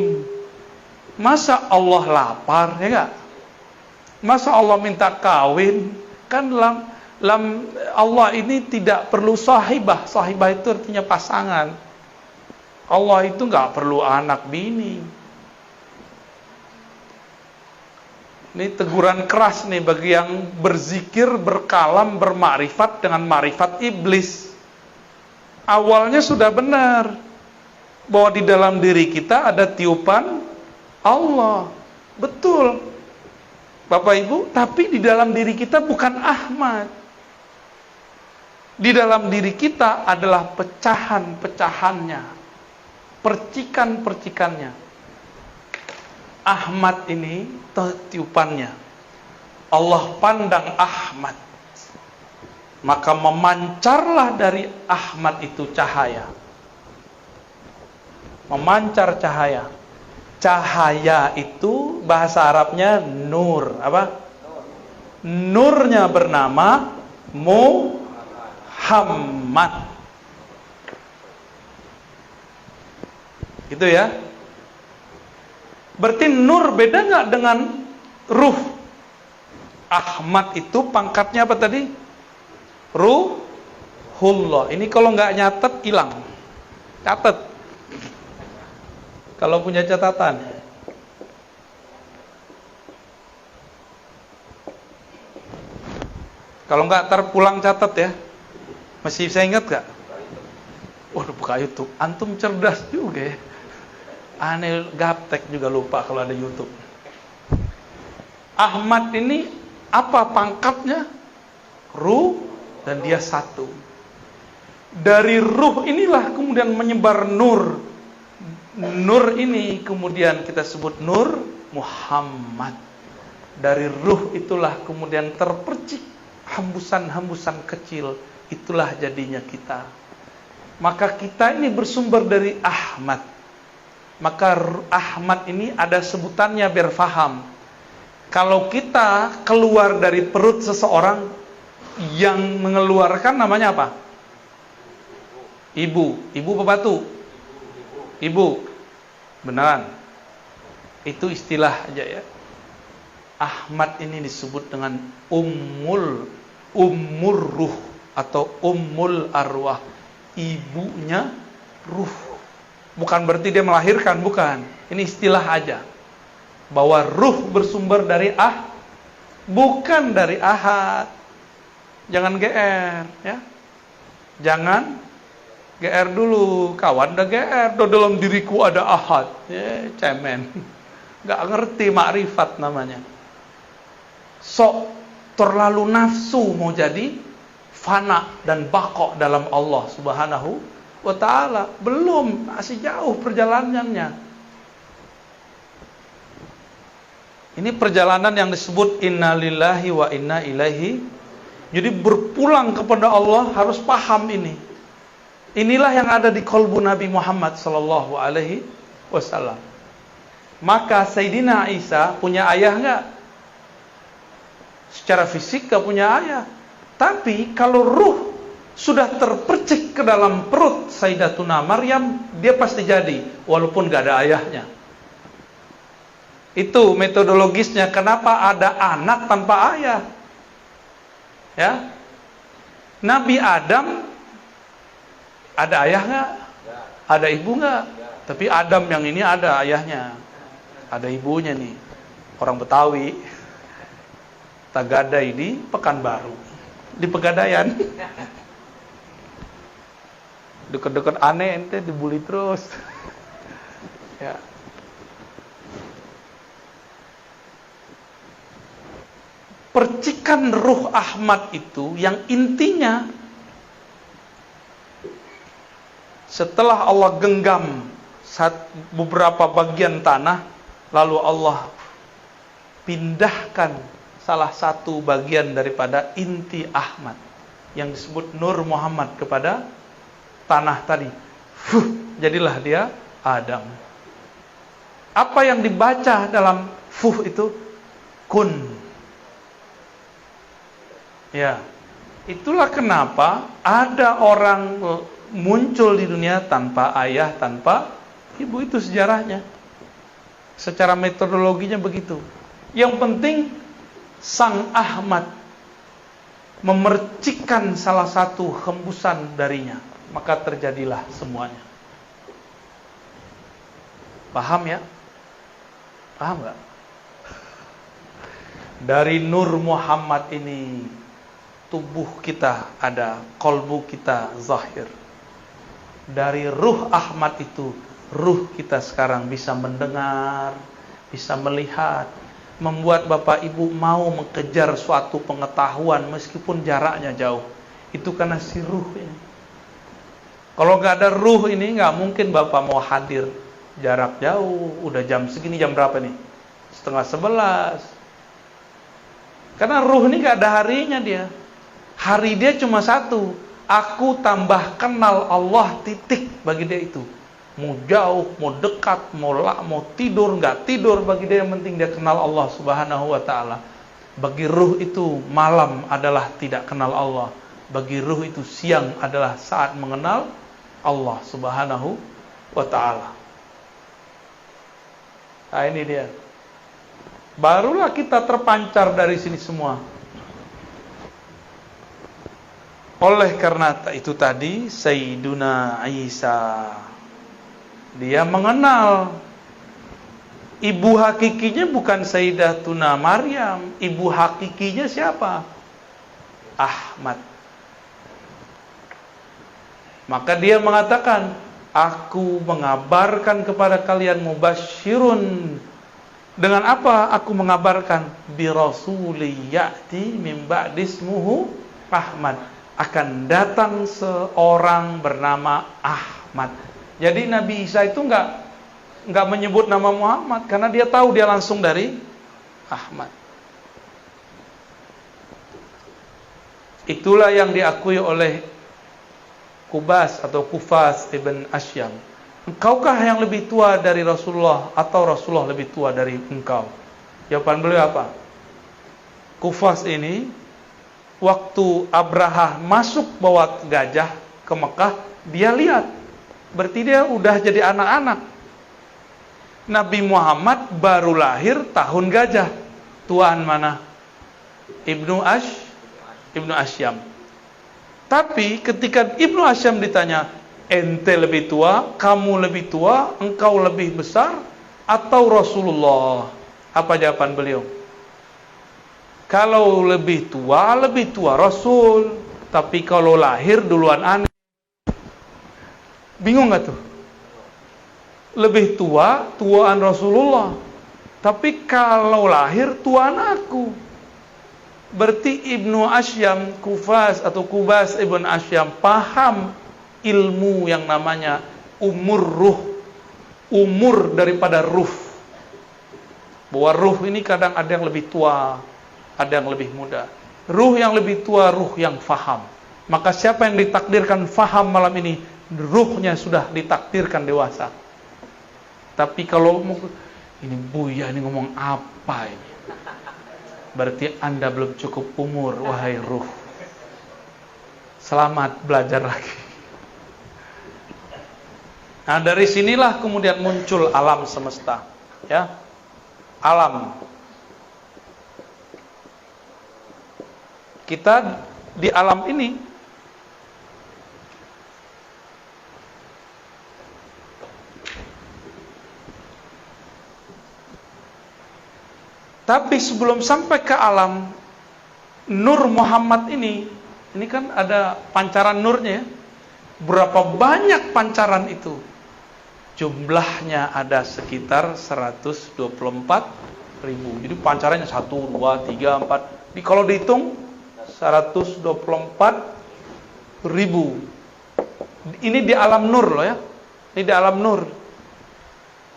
Masa Allah lapar, ya enggak? Masa Allah minta kawin? Kan Allah ini tidak perlu sahibah. Sahibah itu artinya pasangan. Allah itu enggak perlu anak bini. Ini teguran keras nih bagi yang berzikir, berkalam, bermakrifat dengan makrifat iblis. Awalnya sudah benar bahwa di dalam diri kita ada tiupan Allah. Betul, Bapak Ibu, tapi di dalam diri kita bukan Ahmad. Di dalam diri kita adalah pecahan-pecahannya, percikan-percikannya. Ahmad ini tiupannya. Allah pandang Ahmad, maka memancarlah dari Ahmad itu cahaya. Memancar cahaya. Cahaya itu bahasa Arabnya nur. Apa? Nurnya bernama Muhammad. Gitu ya. Berarti nur beda nggak dengan ruh? Ahmad itu pangkatnya apa tadi? Ruhullah. Ini kalau nggak nyatet hilang. Catat. Kalau punya catatan. Kalau nggak ntar pulang catat ya. Masih bisa ingat nggak? Waduh, buka YouTube. Antum cerdas juga ya. Aneh gaptek juga lupa kalau ada YouTube. Ahmad ini apa pangkatnya? Ruh, dan dia satu. Dari ruh inilah kemudian menyebar nur. Nur ini kemudian kita sebut Nur Muhammad. Dari ruh itulah kemudian terpercik hembusan-hembusan kecil. Itulah jadinya kita. Maka kita ini bersumber dari Ahmad. Maka Ahmad ini ada sebutannya biar faham. Kalau kita keluar dari perut seseorang, yang mengeluarkan namanya apa? Ibu. Ibu apa batu? Ibu. Beneran. Itu istilah aja ya. Ahmad ini disebut dengan ummur ruh atau ummul arwah. Ibunya ruh. Bukan berarti dia melahirkan, bukan. Ini istilah aja. Bahwa ruh bersumber dari bukan dari ahad. Jangan GR ya. Jangan GR dulu, kawan udah GR, dalam diriku ada ahad. Ya, cemen. Gak ngerti makrifat namanya. Sok terlalu nafsu mau jadi fana dan baqo dalam Allah Subhanahu wa ta'ala. Belum, masih jauh perjalanannya. Ini perjalanan yang disebut inna lillahi wa inna ilaihi. Jadi berpulang kepada Allah harus paham ini. Inilah yang ada di kolbu Nabi Muhammad sallallahu alaihi wasallam. Maka Sayyidina Isa punya ayah enggak? Secara fisik enggak punya ayah. Tapi kalau ruh sudah terpercik ke dalam perut Sayyidatuna Maryam, dia pasti jadi walaupun enggak ada ayahnya. Itu metodologisnya kenapa ada anak tanpa ayah. Ya. Nabi Adam ada ayah nggak? Ada ibu nggak? Tapi Adam yang ini ada ayahnya, ada ibunya nih. Orang Betawi, Tagadai di Pekanbaru, di Pegadaian. Deket-deket aneh ente dibully terus. Ya. Percikan ruh Ahmad itu yang intinya setelah Allah genggam beberapa bagian tanah, lalu Allah pindahkan salah satu bagian daripada inti Ahmad yang disebut Nur Muhammad kepada tanah tadi. Jadilah dia Adam. Apa yang dibaca dalam itu? Kun. Ya, itulah kenapa ada orang muncul di dunia tanpa ayah, tanpa ibu. Itu sejarahnya. Secara metodologinya begitu. Yang penting Sang Ahmad memercikkan salah satu hembusan darinya, maka terjadilah semuanya. Paham ya? Paham gak? Dari Nur Muhammad ini tubuh kita ada, kolbu kita zahir. Dari ruh Ahmad itu, ruh kita sekarang bisa mendengar, bisa melihat, membuat Bapak Ibu mau mengejar suatu pengetahuan meskipun jaraknya jauh. Itu karena si ruh ini. Kalau gak ada ruh ini, gak mungkin Bapak mau hadir. Jarak jauh, udah jam segini, jam berapa nih? 10:30. Karena ruh ini gak ada harinya dia. Hari dia cuma satu. Aku tambah kenal Allah, titik bagi dia itu. Mau jauh, mau dekat, mau tidur, nggak tidur, bagi dia yang penting dia kenal Allah Subhanahu wa ta'ala. Bagi ruh itu malam adalah tidak kenal Allah. Bagi ruh itu siang adalah saat mengenal Allah Subhanahu wa ta'ala. Nah ini dia. Barulah kita terpancar dari sini semua. Oleh karena itu tadi Sayyiduna Isa, dia mengenal ibu hakikinya bukan Sayyidatuna Maryam. Ibu hakikinya siapa? Ahmad. Maka dia mengatakan, aku mengabarkan kepada kalian mubasyirun. Dengan apa aku mengabarkan? Bi rasuli ya'ti min ba'di ismuhu Ahmad. Akan datang seorang bernama Ahmad. Jadi Nabi Isa itu enggak menyebut nama Muhammad karena dia tahu dia langsung dari Ahmad. Itulah yang diakui oleh Kubas atau Kufas ibn Asyam. Engkaukah yang lebih tua dari Rasulullah atau Rasulullah lebih tua dari engkau? Jawaban beliau apa? Kufas ini waktu Abraha masuk bawa gajah ke Mekah, dia lihat. Berarti dia udah jadi anak-anak. Nabi Muhammad baru lahir tahun gajah. Tuaan mana? Ibnu Asyam. Tapi ketika Ibnu Asyam ditanya, ente lebih tua, kamu lebih tua, engkau lebih besar, atau Rasulullah? Apa jawaban beliau? Kalau lebih tua Rasul. Tapi kalau lahir duluan aneh. Bingung gak tuh? Lebih tua, tuaan Rasulullah. Tapi kalau lahir, tuaan aku. Berarti Ibnu Asyam, Kufas atau Kubas Ibn Asyam paham ilmu yang namanya umur ruh. Umur daripada ruh. Bahwa ruh ini kadang ada yang lebih tua, ada yang lebih muda. Ruh yang lebih tua, ruh yang faham. Maka siapa yang ditakdirkan faham malam ini, ruhnya sudah ditakdirkan dewasa. Tapi kalau ini Buya ini ngomong apa ini? Berarti Anda belum cukup umur, wahai ruh. Selamat belajar lagi. Nah, dari sinilah kemudian muncul alam semesta, ya. Alam. Kita di alam ini tapi sebelum sampai ke alam Nur Muhammad ini kan ada pancaran nurnya ya. Berapa banyak pancaran itu? Jumlahnya ada sekitar 124.000. Jadi pancarannya 1, 2, 3, 4. Kalau dihitung 124.000. Ini di alam nur loh ya. Ini di alam nur.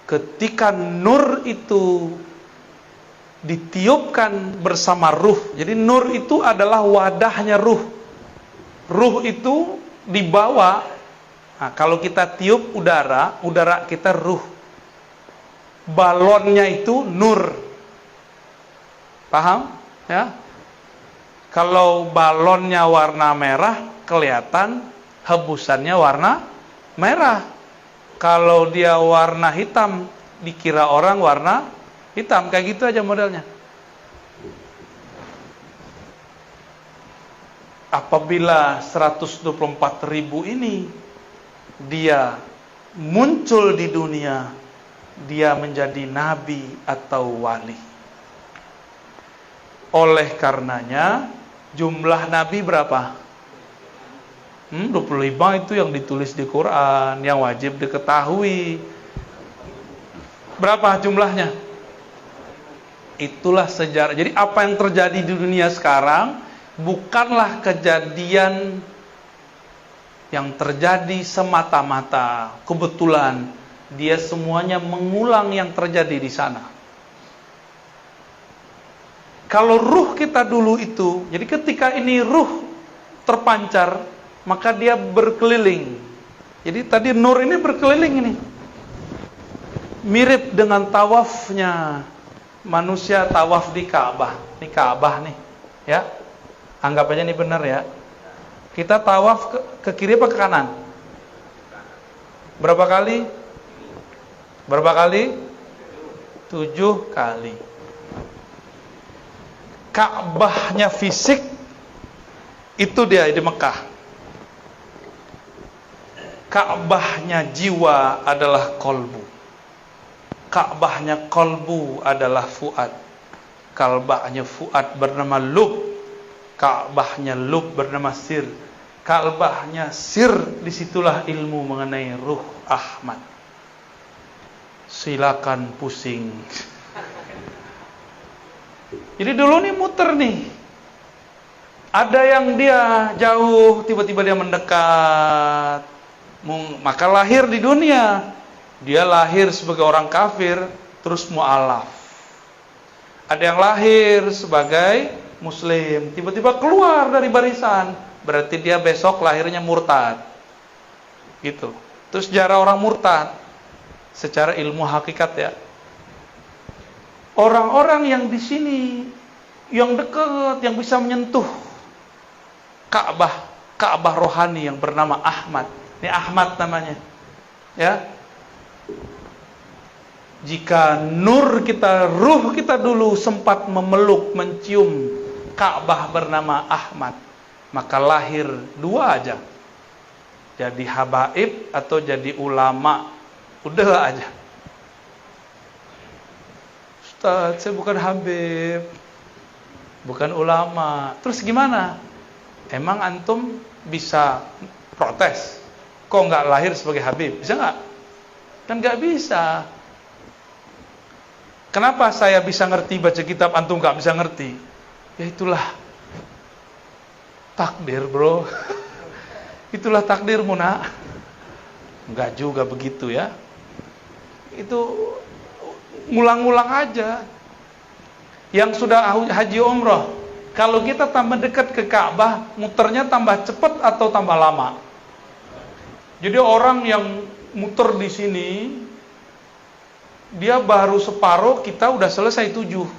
Ketika nur itu ditiupkan bersama ruh. Jadi nur itu adalah wadahnya ruh. Ruh itu dibawa. Nah, kalau kita tiup udara, udara kita ruh. Balonnya itu nur. Paham? Ya. Kalau balonnya warna merah, kelihatan hebusannya warna merah. Kalau dia warna hitam, dikira orang warna hitam. Kayak gitu aja modelnya. Apabila 124.000 ini dia muncul di dunia, dia menjadi nabi atau wali. Oleh karenanya jumlah nabi berapa? 25 itu yang ditulis di Quran, yang wajib diketahui. Berapa jumlahnya? Itulah sejarah. Jadi apa yang terjadi di dunia sekarang bukanlah kejadian yang terjadi semata-mata kebetulan. Dia semuanya mengulang yang terjadi di sana. Kalau ruh kita dulu itu, jadi ketika ini ruh terpancar, maka dia berkeliling. Jadi tadi nur ini berkeliling ini. Mirip dengan tawafnya manusia tawaf di Ka'bah. Ini Ka'bah nih, ya. Anggap aja ini benar ya. Kita tawaf ke kiri apa ke kanan? Berapa kali? Berapa kali? 7 kali. Ka'bahnya fisik itu dia di Mekah. Ka'bahnya jiwa adalah kolbu. Ka'bahnya kolbu adalah fuad. Ka'bahnya fuad bernama lub. Ka'bahnya lub bernama sir. Ka'bahnya sir, disitulah ilmu mengenai ruh Ahmad. Silakan pusing. Jadi dulu nih muter nih. Ada yang dia jauh, tiba-tiba dia mendekat. Maka lahir di dunia. Dia lahir sebagai orang kafir, terus mu'alaf. Ada yang lahir sebagai muslim, tiba-tiba keluar dari barisan, berarti dia besok lahirnya murtad. Gitu. Terus sejarah orang murtad secara ilmu hakikat ya. Orang-orang yang di sini yang dekat, yang bisa menyentuh Ka'bah rohani yang bernama Ahmad. Ini Ahmad namanya. Ya. Jika nur kita, ruh kita dulu sempat memeluk, mencium Ka'bah bernama Ahmad, maka lahir 2 aja. Jadi habaib atau jadi ulama. Udah aja. Ustaz, saya bukan habib, bukan ulama. Terus gimana? Emang antum bisa protes? Kok nggak lahir sebagai habib? Bisa nggak? Kan nggak bisa. Kenapa saya bisa ngerti baca kitab, antum nggak bisa ngerti? Ya itulah takdir, bro. Itulah takdirmu, nak. Nggak juga begitu ya. Itu ngulang-ngulang aja. Yang sudah haji umroh, kalau kita tambah dekat ke Ka'bah, muternya tambah cepat atau tambah lama? Jadi orang yang muter di sini, dia baru separuh, kita udah selesai 7.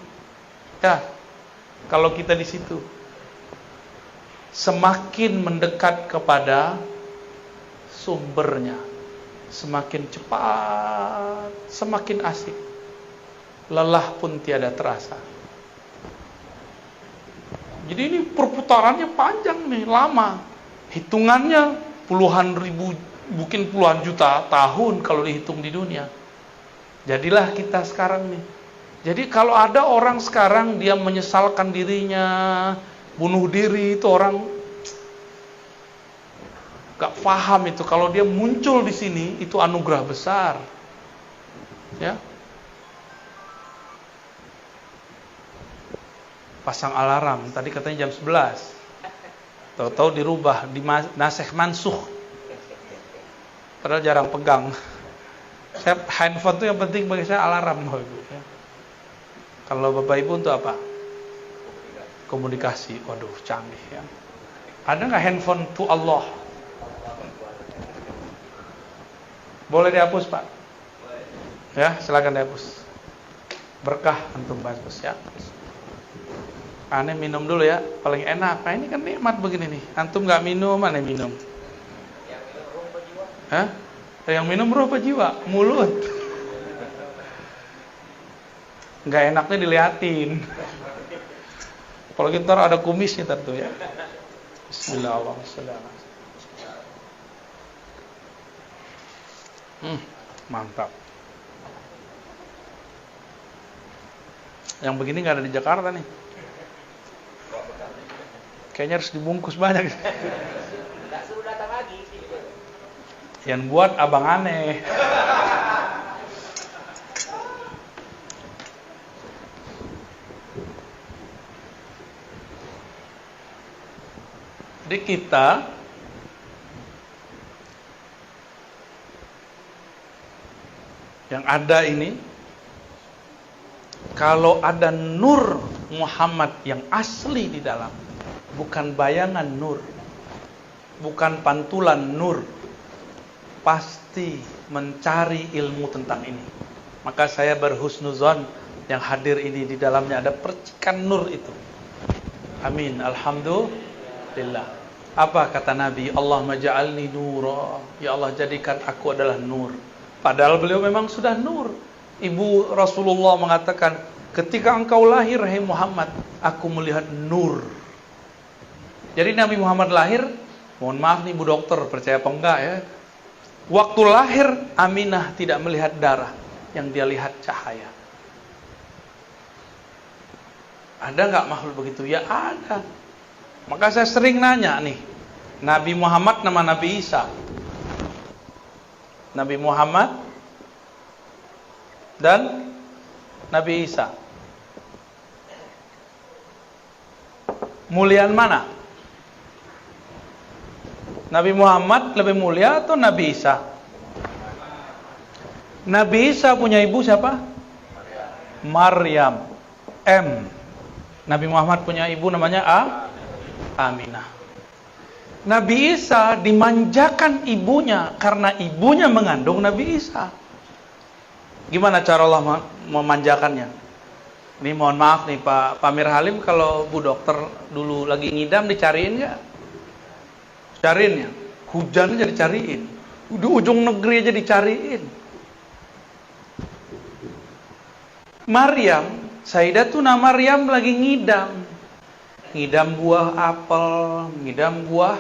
Ya, kalau kita di situ. Semakin mendekat kepada sumbernya, semakin cepat, semakin asik. Lelah pun tiada terasa. Jadi ini perputarannya panjang nih, lama. Hitungannya puluhan ribu, mungkin puluhan juta tahun kalau dihitung di dunia. Jadilah kita sekarang nih. Jadi kalau ada orang sekarang dia menyesalkan dirinya, bunuh diri, itu orang gak paham itu. Kalau dia muncul di sini, itu anugerah besar. Ya. Pasang alarm, tadi katanya jam 11. Tahu-tahu dirubah, nasikh mansuh. Padahal jarang pegang. Saya handphone tuh yang penting bagi saya alarm. Kalau Bapak Ibu untuk apa? Komunikasi. Waduh, canggih ya. Ada nggak handphone to Allah? Boleh dihapus, Pak? Ya, silakan dihapus. Berkah antum bagus ya. Aneh minum dulu ya, paling enak. Nah, ini kan nikmat begini nih. Antum nggak minum, aneh minum. Hah? Yang minum ruh apa jiwa? Mulut. Nggak enaknya diliatin. Apalagi ntar ada kumisnya tentu ya. Bismillahirrahmanirrahim. Mantap. Yang begini nggak ada di Jakarta nih. Kayaknya harus dibungkus banyak. Nggak suruh datang lagi. Yang buat abang aneh. Di kita yang ada ini, kalau ada nur Muhammad yang asli di dalam, bukan bayangan nur, bukan pantulan nur, pasti mencari ilmu tentang ini. Maka saya berhusnuzon yang hadir ini di dalamnya ada percikan nur itu. Amin. Alhamdulillah. Apa kata Nabi? Allahumma ja'alni nura. Ya Allah, jadikan aku adalah nur. Padahal beliau memang sudah nur. Ibu Rasulullah mengatakan, ketika engkau lahir, hai Muhammad, aku melihat nur. Jadi Nabi Muhammad lahir, mohon maaf nih Bu Dokter, percaya apa enggak ya? Waktu lahir, Aminah tidak melihat darah, yang dia lihat cahaya. Ada nggak makhluk begitu? Ya ada. Maka saya sering nanya nih, Nabi Muhammad nama Nabi Isa. Nabi Muhammad dan Nabi Isa. Muliaan mana? Nabi Muhammad lebih mulia atau Nabi Isa? Nabi Isa punya ibu siapa? Maryam. M. Nabi Muhammad punya ibu namanya Aminah. Nabi Isa dimanjakan ibunya karena ibunya mengandung Nabi Isa. Gimana cara Allah memanjakannya? Ini mohon maaf nih Pak Pamir Halim, kalau Bu Dokter dulu lagi ngidam dicariin nggak? Cariin ya. Hujan aja dicariin. Di ujung negeri aja dicariin. Maryam, Sayyidatuna Maryam lagi ngidam. Ngidam buah apel, ngidam buah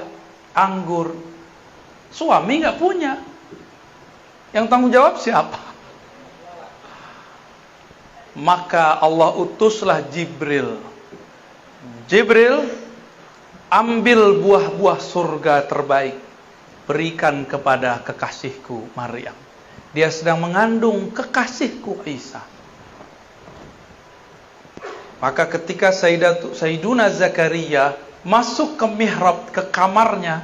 anggur. Suami nggak punya. Yang tanggung jawab siapa? Maka Allah utuslah Jibril. Jibril, ambil buah-buah surga terbaik, berikan kepada kekasihku Maryam. Dia sedang mengandung kekasihku Isa. Maka ketika Sayyiduna Zakaria masuk ke mihrab, ke kamarnya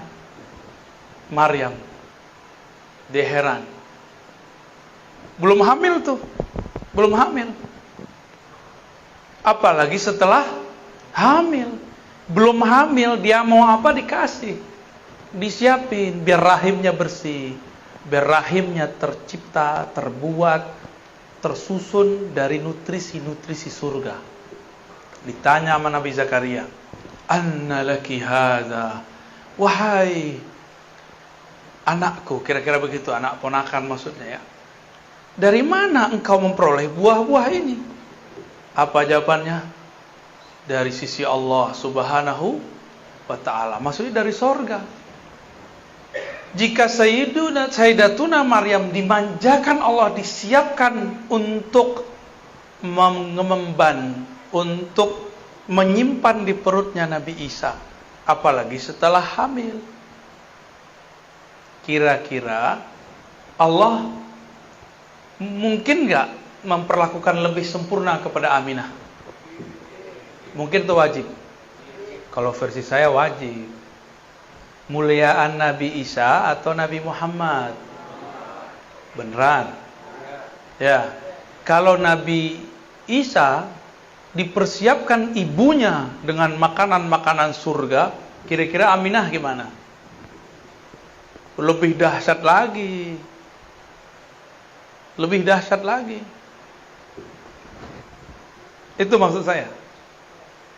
Maryam, dia heran. Belum hamil tuh, belum hamil. Apalagi setelah hamil. Belum hamil, dia mau apa dikasih, disiapin biar rahimnya bersih, biar rahimnya tercipta, terbuat, tersusun dari nutrisi-nutrisi surga. Ditanya sama Nabi Zakaria, anna laki hadza, wahai anakku, kira-kira begitu, anak ponakan maksudnya ya, dari mana engkau memperoleh buah-buah ini? Apa jawabannya? Dari sisi Allah subhanahu wa ta'ala, maksudnya dari sorga. Jika Sayyidatuna Maryam dimanjakan Allah, disiapkan untuk mengemban, untuk menyimpan di perutnya Nabi Isa, apalagi setelah hamil. Kira-kira Allah mungkin nggak memperlakukan lebih sempurna kepada Aminah? Mungkin itu wajib. Kalau versi saya wajib. Muliaan Nabi Isa atau Nabi Muhammad? Beneran? Ya. Kalau Nabi Isa dipersiapkan ibunya dengan makanan-makanan surga, kira-kira Aminah gimana? Lebih dahsyat lagi. Lebih dahsyat lagi. Itu maksud saya.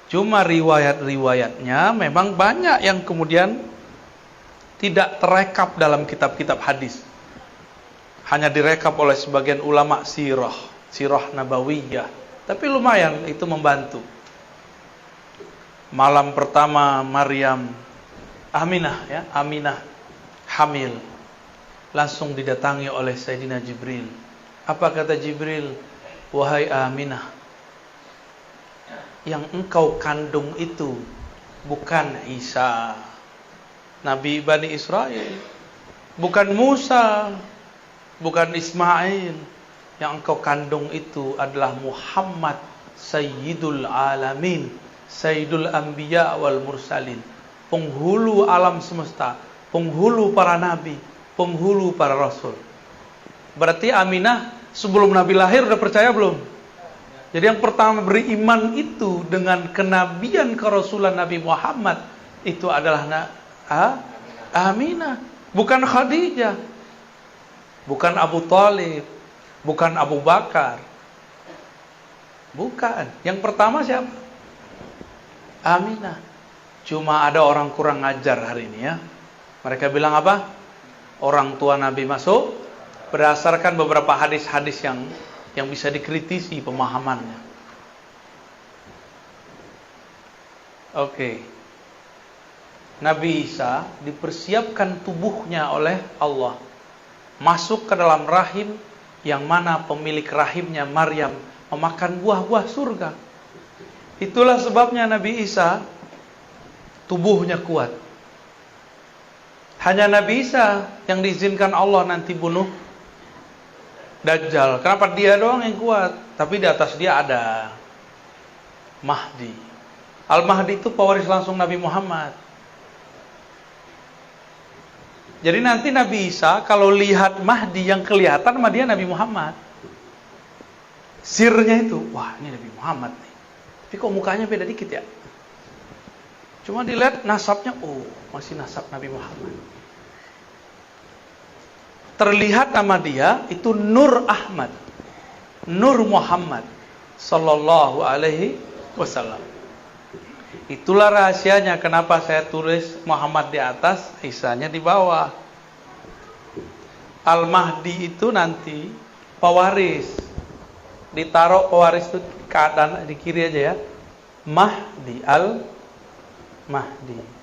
Cuma riwayat-riwayatnya memang banyak yang kemudian tidak terekap dalam kitab-kitab hadis. Hanya direkap oleh sebagian ulama sirah nabawiyah. Tapi lumayan itu membantu. Malam pertama Aminah hamil. Langsung didatangi oleh Sayyidina Jibril. Apa kata Jibril? Wahai Aminah, yang engkau kandung itu bukan Isa, Nabi Bani Israel, bukan Musa, bukan Ismail. Yang engkau kandung itu adalah Muhammad, Sayyidul Alamin, Sayyidul Anbiya wal Mursalin, penghulu alam semesta, penghulu para nabi, penghulu para rasul. Berarti Aminah sebelum Nabi lahir udah percaya belum? Jadi yang pertama beriman itu dengan kenabian kerasulan Nabi Muhammad itu adalah Aminah, bukan Khadijah, bukan Abu Thalib, bukan Abu Bakar. Bukan. Yang pertama siapa? Aminah. Cuma ada orang kurang ajar hari ini ya. Mereka bilang apa? Orang tua Nabi masuk berdasarkan beberapa hadis-hadis yang bisa dikritisi pemahamannya. Oke. Nabi Isa dipersiapkan tubuhnya oleh Allah masuk ke dalam rahim yang mana pemilik rahimnya Maryam memakan buah-buah surga. Itulah sebabnya Nabi Isa tubuhnya kuat. Hanya Nabi Isa yang diizinkan Allah nanti bunuh Dajjal. Kenapa dia doang yang kuat? Tapi di atas dia ada Mahdi. Al-Mahdi itu pewaris langsung Nabi Muhammad. Jadi nanti Nabi Isa kalau lihat Mahdi yang kelihatan sama dia Nabi Muhammad. Sirnya itu, wah ini Nabi Muhammad nih. Tapi kok mukanya beda dikit ya? Cuma dilihat nasabnya, oh masih nasab Nabi Muhammad. Terlihat nama dia itu Nur Ahmad, Nur Muhammad Sallallahu Alaihi Wasallam. Itulah rahasianya kenapa saya tulis Muhammad di atas, Isanya di bawah. Al-Mahdi itu nanti pewaris. Ditaruh pewaris itu di kiri aja ya. Mahdi, Al-Mahdi.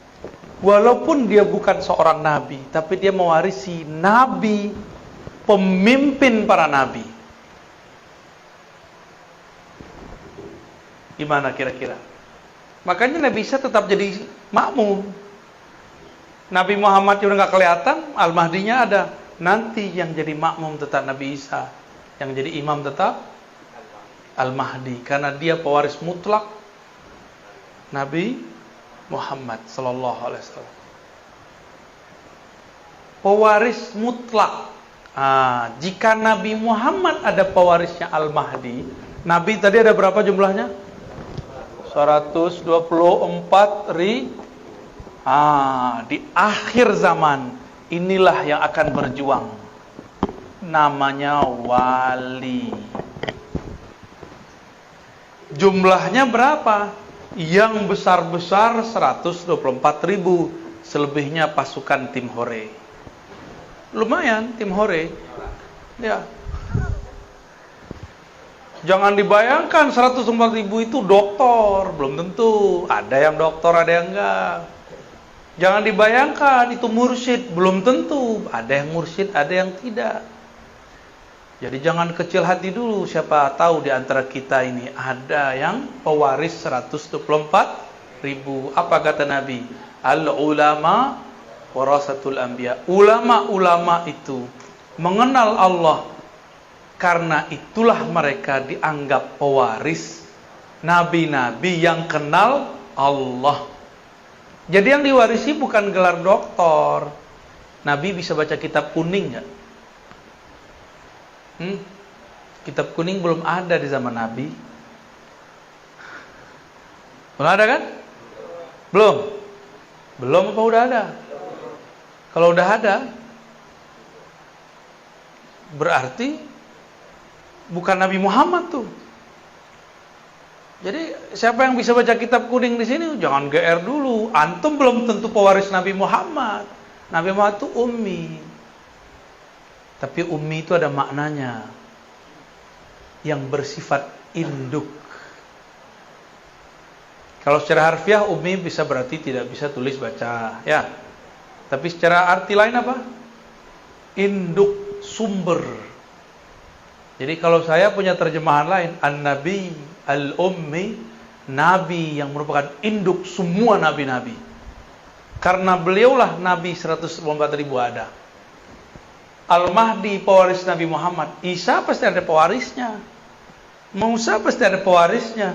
Walaupun dia bukan seorang nabi, tapi dia mewarisi nabi, pemimpin para nabi. Gimana kira-kira? Makanya Nabi Isa tetap jadi makmum. Nabi Muhammad udah nggak kelihatan, Al-Mahdinya ada. Nanti yang jadi makmum tetap Nabi Isa, yang jadi imam tetap Al-Mahdi, karena dia pewaris mutlak Nabi Muhammad Sallallahu Alaihi Wasallam. Pewaris mutlak. Jika Nabi Muhammad ada pewarisnya Al-Mahdi, Nabi tadi ada berapa jumlahnya? 124 di akhir zaman inilah yang akan berjuang. Namanya wali. Jumlahnya berapa? Yang besar-besar 124.000, selebihnya pasukan tim Hore. Lumayan tim Hore. Ya. Jangan dibayangkan 104.000 itu doktor, belum tentu. Ada yang doktor, ada yang enggak. Jangan dibayangkan itu mursyid, belum tentu. Ada yang mursyid, ada yang tidak. Jadi jangan kecil hati dulu. Siapa tahu di antara kita ini ada yang pewaris 124.000. Apa kata Nabi? Al-ulama warasatul anbiya. Ulama-ulama itu mengenal Allah. Karena itulah mereka dianggap pewaris nabi-nabi yang kenal Allah. Jadi yang diwarisi bukan gelar doktor. Nabi bisa baca kitab kuning nggak? Kitab kuning belum ada di zaman Nabi. Belum ada kan? Belum. Belum apa udah ada? Kalau udah ada, berarti bukan Nabi Muhammad tuh. Jadi siapa yang bisa baca kitab kuning di sini? Jangan GR dulu. Antum belum tentu pewaris Nabi Muhammad. Nabi Muhammad itu ummi. Tapi ummi itu ada maknanya, yang bersifat induk. Kalau secara harfiah ummi bisa berarti tidak bisa tulis baca, ya. Tapi secara arti lain apa? Induk, sumber. Jadi kalau saya punya terjemahan lain, an-nabi al-ummi, nabi yang merupakan induk semua nabi-nabi. Karena beliaulah nabi 124.000 ada. Al-Mahdi pewaris Nabi Muhammad. Isa pasti ada pewarisnya. Musa pasti ada pewarisnya.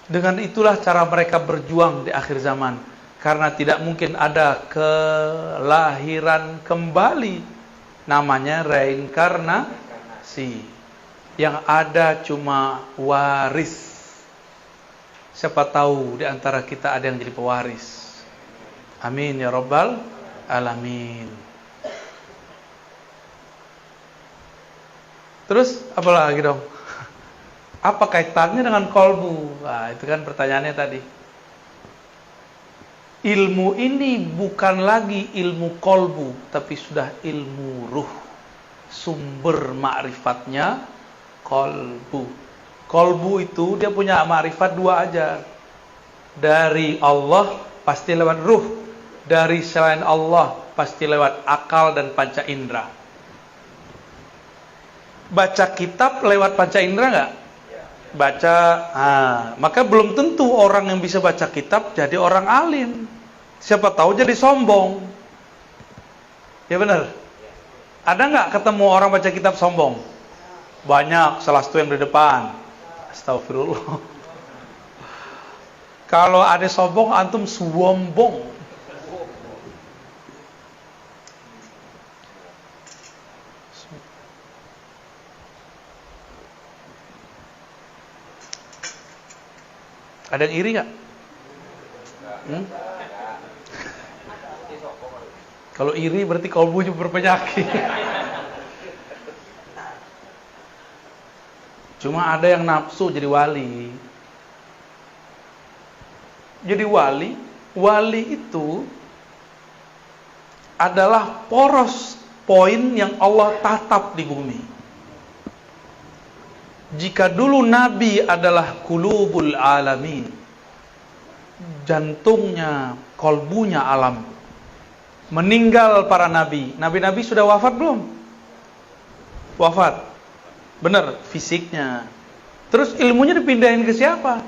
Dengan itulah cara mereka berjuang di akhir zaman. Karena tidak mungkin ada kelahiran kembali. Namanya reinkarnasi. Yang ada cuma waris. Siapa tahu di antara kita ada yang jadi pewaris. Amin ya rabbal alamin. Terus apa lagi dong? Apa kaitannya dengan kolbu? Nah, itu kan pertanyaannya tadi. Ilmu ini bukan lagi ilmu kolbu, tapi sudah ilmu ruh. Sumber ma'rifatnya kolbu. Kolbu itu dia punya ma'rifat dua aja. Dari Allah pasti lewat ruh. Dari selain Allah pasti lewat akal dan panca indera. Baca kitab lewat panca indera nggak? Baca, maka belum tentu orang yang bisa baca kitab jadi orang alim. Siapa tahu jadi sombong. Ya benar. Ada nggak ketemu orang baca kitab sombong? Banyak, salah satu yang di depan. Astagfirullah. Kalau ada sombong, antum sombong. Ada yang iri nggak? Kalau iri berarti kalbunya berpenyakit. Cuma ada yang nafsu jadi wali. Jadi wali itu adalah poros poin yang Allah tatap di bumi. Jika dulu Nabi adalah qulubul alamin, jantungnya, kolbunya alam, meninggal para nabi. Nabi-nabi sudah wafat belum? Wafat. Benar, fisiknya. Terus ilmunya dipindahin ke siapa?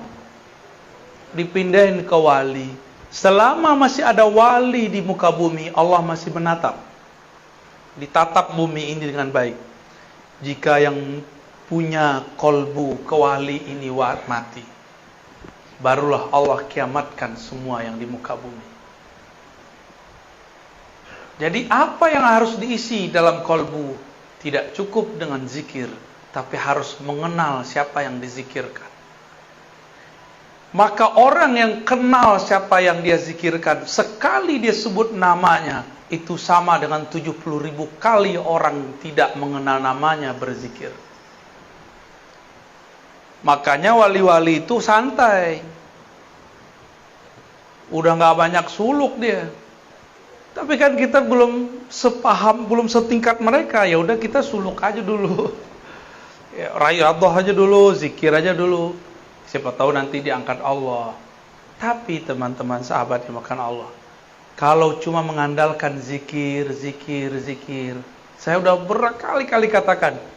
Dipindahin ke wali. Selama masih ada wali di muka bumi, Allah masih menatap. Ditatap bumi ini dengan baik. Jika yang punya kolbu kewali ini mati, barulah Allah kiamatkan semua yang di muka bumi. Jadi apa yang harus diisi dalam kolbu? Tidak cukup dengan zikir, tapi harus mengenal siapa yang dizikirkan. Maka orang yang kenal siapa yang dia zikirkan, sekali dia sebut namanya, itu sama dengan 70.000 kali orang tidak mengenal namanya berzikir. Makanya wali-wali itu santai. Udah gak banyak suluk dia. Tapi kan kita belum sepaham, belum setingkat mereka. Ya udah kita suluk aja dulu. Ya, riyadhah aja dulu, zikir aja dulu. Siapa tahu nanti diangkat Allah. Tapi teman-teman sahabat yang makan Allah, kalau cuma mengandalkan zikir, saya udah berkali-kali katakan,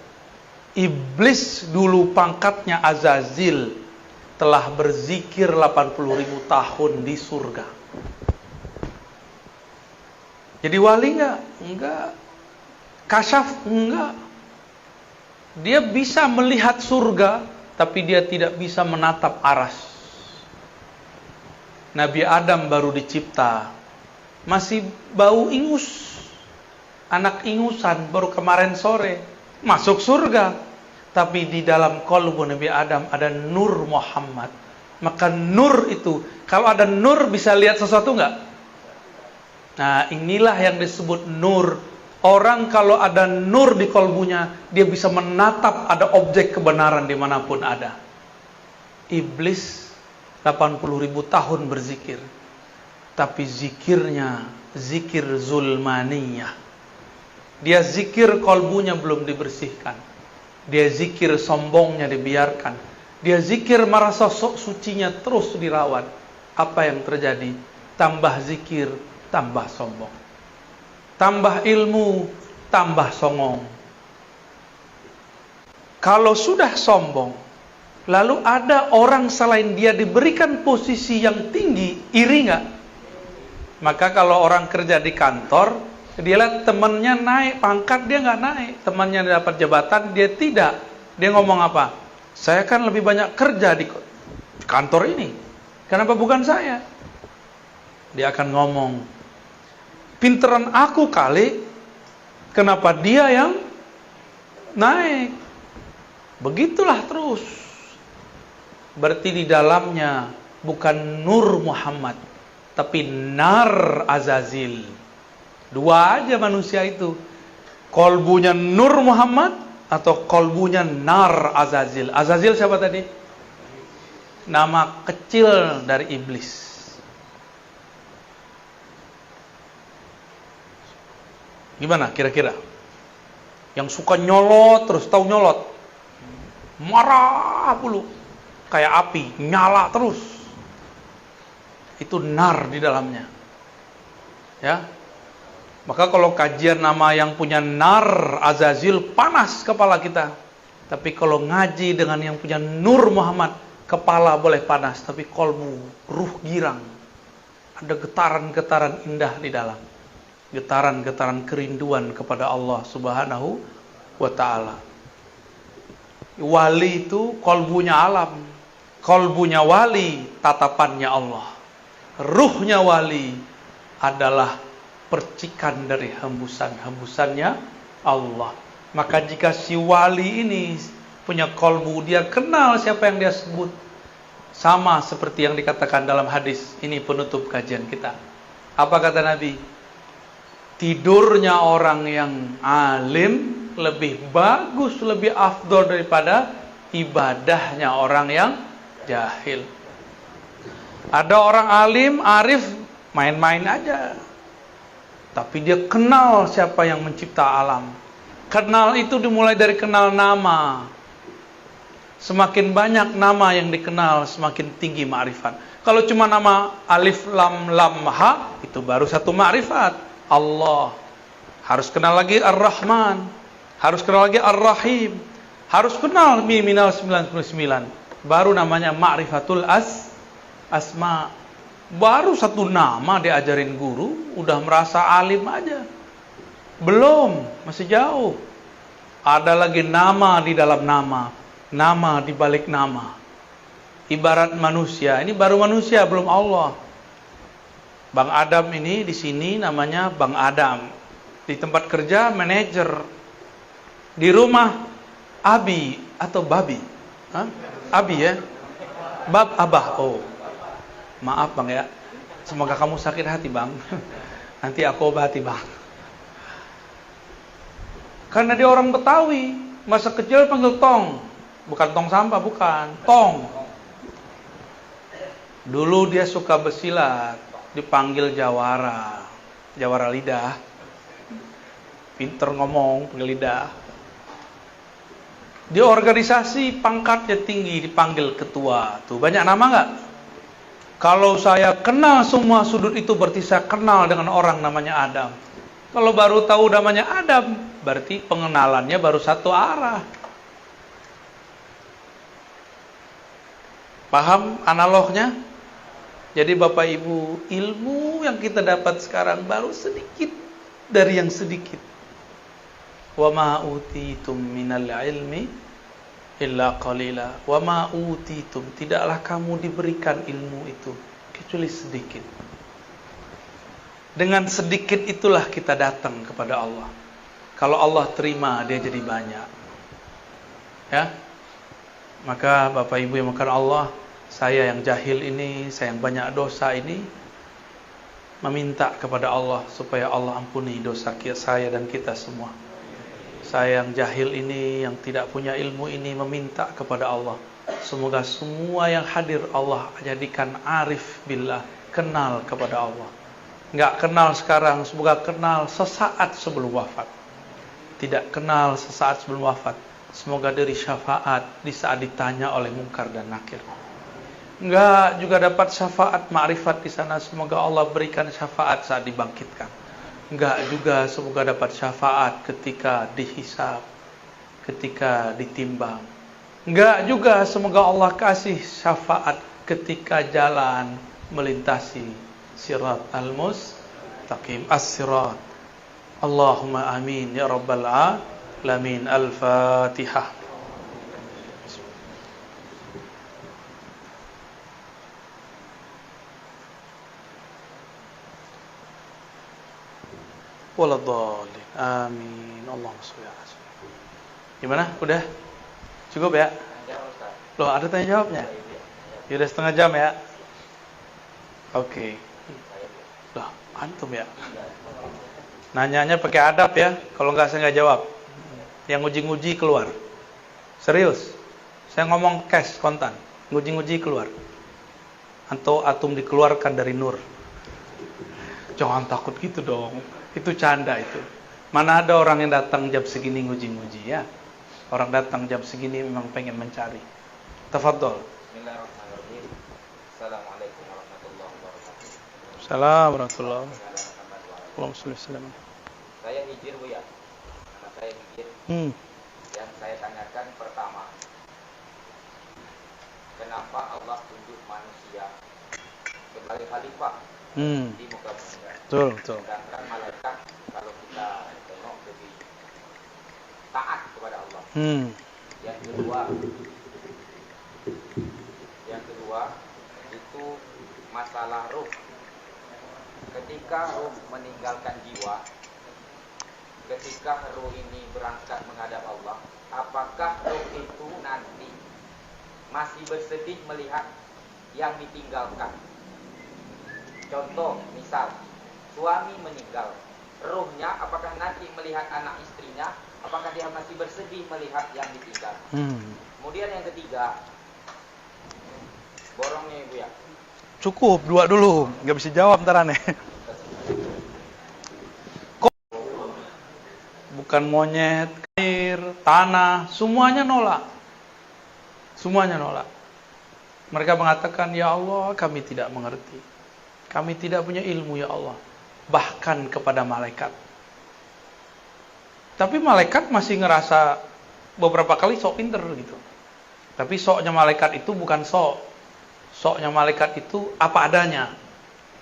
Iblis dulu pangkatnya Azazil telah berzikir 80.000 tahun di surga. Jadi wali enggak? Enggak. Kasyaf? Enggak. Dia bisa melihat surga, tapi dia tidak bisa menatap aras. Nabi Adam baru dicipta, masih bau ingus, anak ingusan, baru kemarin sore masuk surga. Tapi di dalam qalbu Nabi Adam ada nur Muhammad, Maka nur itu, kalau ada nur bisa lihat sesuatu nggak? Nah, inilah yang disebut nur. Orang kalau ada nur di kolbunya, dia bisa menatap ada objek kebenaran dimanapun ada. Iblis 80.000 tahun berzikir, tapi zikirnya zikir zulmaniyah. Dia zikir kolbunya belum dibersihkan. Dia zikir sombongnya dibiarkan. Dia zikir merasa sok sucinya terus dirawat. Apa yang terjadi? Tambah zikir, tambah sombong. Tambah ilmu, tambah songong. Kalau sudah sombong, lalu ada orang selain dia diberikan posisi yang tinggi, iri nggak? Maka kalau orang kerja di kantor, dia lihat temannya naik pangkat, dia nggak naik. Temannya dapat jabatan, dia tidak. Dia ngomong apa? Saya kan lebih banyak kerja di kantor ini. Kenapa bukan saya? Dia akan ngomong, pinteran aku kali, kenapa dia yang naik? Begitulah terus. Berarti di dalamnya bukan nur Muhammad, tapi nar Azazil. Dua aja manusia itu. Kolbunya nur Muhammad atau kolbunya nar Azazil. Azazil siapa tadi? Nama kecil dari iblis. Gimana kira-kira? Yang suka nyolot terus, tahu nyolot? Marah puluh. Kayak api, nyala terus. Itu nar di dalamnya. Ya. Maka kalau kajian nama yang punya nar Azazil, panas kepala kita. Tapi kalau ngaji dengan yang punya nur Muhammad, kepala boleh panas, tapi kolbu, ruh girang. Ada getaran-getaran indah di dalam. Getaran-getaran kerinduan kepada Allah Subhanahu wa ta'ala. Wali itu kolbunya alam. Kolbunya wali, tatapannya Allah. Ruhnya wali adalah percikan dari hembusan-hembusannya Allah. Maka jika si wali ini punya kolbu, dia kenal siapa yang dia sebut. Sama seperti yang dikatakan dalam hadis. Ini penutup kajian kita. Apa kata Nabi? Tidurnya orang yang alim lebih bagus, lebih afdol daripada ibadahnya orang yang jahil. Ada orang alim, arif, main-main aja. Tapi dia kenal siapa yang mencipta alam. Kenal itu dimulai dari kenal nama. Semakin banyak nama yang dikenal, semakin tinggi ma'rifat. Kalau cuma nama alif, lam, lam, ha, itu baru satu ma'rifat. Allah. Harus kenal lagi Ar-Rahman. Harus kenal lagi Ar-Rahim. Harus kenal minal 99. Baru namanya ma'rifatul asma. Baru satu nama diajarin guru, udah merasa alim aja. Belum, masih jauh. Ada lagi nama di dalam nama. Nama di balik nama. Ibarat manusia, ini baru manusia, belum Allah. Bang Adam ini di sini namanya Bang Adam. Di tempat kerja manajer. Di rumah Abi atau Babi. Hah? Abi ya? Bab Abah. Oh. Maaf Bang ya. Semoga kamu sakit hati Bang. Nanti aku obati Bang. Karena dia orang Betawi. Masa kecil panggil tong. Bukan tong sampah, bukan. Tong. Dulu dia suka bersilat. Dipanggil jawara. Jawara lidah. Pinter ngomong, panggil lidah. Di organisasi pangkatnya tinggi, dipanggil ketua. Tuh banyak nama nggak? Kalau saya kenal semua sudut itu, berarti saya kenal dengan orang namanya Adam. Kalau baru tahu namanya Adam, berarti pengenalannya baru satu arah. Paham analognya? Jadi Bapak Ibu, ilmu yang kita dapat sekarang baru sedikit dari yang sedikit. Wa ma utitum minal ilmi illa qalila. Wa ma utitum, tidaklah kamu diberikan ilmu itu kecuali sedikit. Dengan sedikit itulah kita datang kepada Allah. Kalau Allah terima, dia jadi banyak. Ya. Maka Bapak Ibu yang makan Allah, Saya yang jahil ini, saya yang banyak dosa ini, meminta kepada Allah supaya Allah ampuni dosa saya dan kita semua. Saya yang jahil ini, yang tidak punya ilmu ini, meminta kepada Allah, semoga semua yang hadir Allah jadikan arif billah, kenal kepada Allah. Enggak kenal sekarang, semoga kenal sesaat sebelum wafat. Tidak kenal sesaat sebelum wafat, semoga diberi syafaat di saat ditanya oleh Munkar dan Nakir. Enggak juga dapat syafaat ma'rifat di sana, semoga Allah berikan syafaat saat dibangkitkan. Enggak juga semoga dapat syafaat ketika dihisab, ketika ditimbang. Enggak juga semoga Allah kasih syafaat ketika jalan melintasi sirat al-mustaqim, as-sirat. Allahumma amin ya rabbal alamin. Al-Fatihah. Waladhdallin. Amin. Allahumma sholli ala sayyidina. Gimana? Udah? Cukup ya? Loh, ada tanya jawabnya? Ya udah setengah jam ya? Oke. Loh, antum ya? Nanyanya pakai adab ya. Kalau enggak saya enggak jawab. Yang nguji-nguji keluar. Serius. Saya ngomong cash kontan. Nguji-nguji keluar. Atau atum dikeluarkan dari nur. Jangan takut gitu dong. Itu canda itu. Mana ada orang yang datang jam segini nguji-nguji ya. Orang datang jam segini memang pengen mencari. Tafadhol. Bismillahirrahmanirrahim. Assalamualaikum warahmatullahi wabarakatuh. Assalamualaikum warahmatullahi wabarakatuh. Allahumma sholli wasallam. Saya Hijir Bu ya. Nama saya Hijir. Yang saya tanyakan pertama, kenapa Allah tunjuk manusia sebagai khalifah di muka bumi? Betul. Sedangkan malaikat kalau kita tengok lebih taat kepada Allah. Yang kedua itu masalah ruh. Ketika ruh meninggalkan jiwa, ketika ruh ini berangkat menghadap Allah, apakah ruh itu nanti masih bersedih melihat yang ditinggalkan? Contoh, misal suami meninggal, ruhnya apakah nanti melihat anak istrinya, apakah dia masih bersedih melihat yang ditinggal? Kemudian yang ketiga, borongnya Ibu ya. Cukup, dua dulu, nggak bisa jawab ntar aneh. Bukan monyet, air, tanah, semuanya nolak. Semuanya nolak. Mereka mengatakan, ya Allah, kami tidak mengerti. Kami tidak punya ilmu, ya Allah. Bahkan kepada malaikat. Tapi malaikat masih ngerasa beberapa kali sok pinter gitu. Tapi soknya malaikat itu bukan sok. Soknya malaikat itu apa adanya.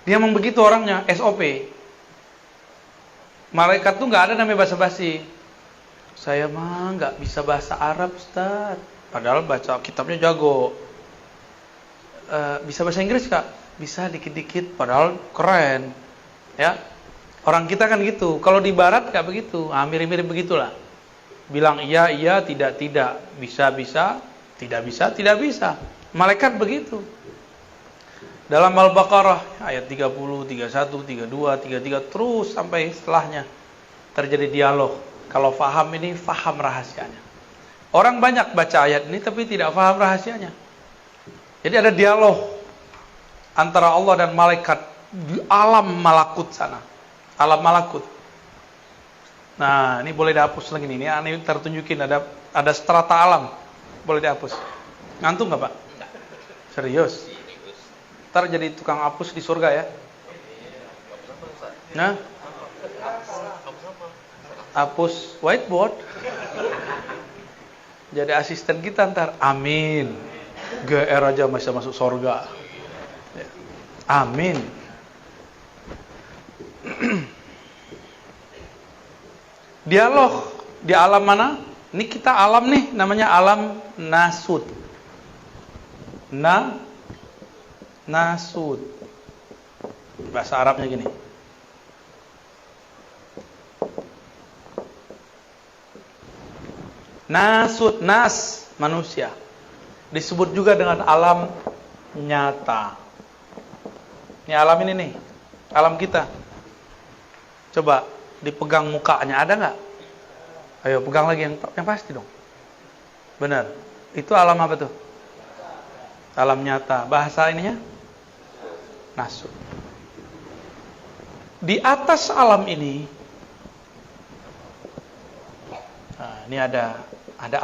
Dia memang begitu orangnya, SOP. Malaikat tuh nggak ada namanya basa-basi. Saya mah nggak bisa bahasa Arab, Ustaz. Padahal baca kitabnya jago. Bisa bahasa Inggris Kak? Bisa dikit-dikit, padahal keren. Ya, orang kita kan gitu. Kalau di Barat nggak begitu, mirip-mirip begitulah. Bilang iya, tidak, bisa, tidak bisa. Malaikat begitu. Dalam Al-Baqarah ayat 30, 31, 32, 33 terus sampai setelahnya terjadi dialog. Kalau faham ini, faham rahasianya. Orang banyak baca ayat ini tapi tidak faham rahasianya. Jadi ada dialog antara Allah dan malaikat di alam malakut sana. Alam malakut. Nah, ini boleh dihapus lagi nih. Ini tertunjukin ada strata alam. Boleh dihapus. Ngantuk nggak Pak? Serius? Ntar jadi tukang hapus di surga ya? Nah? Hapus whiteboard. Jadi asisten kita ntar. Amin. GR aja masih masuk surga. Amin. Dialog di alam mana? Ini kita alam nih, namanya alam nasud. Nasud. Bahasa Arabnya gini. Nasud, nas, manusia. Disebut juga dengan alam nyata. Ini alam ini nih, alam kita. Coba dipegang mukanya, ada nggak? Ayo pegang lagi yang pasti dong. Benar. Itu alam apa tuh? Alam nyata. Bahasa ininya? Nasu. Di atas alam ini, nah, ini ada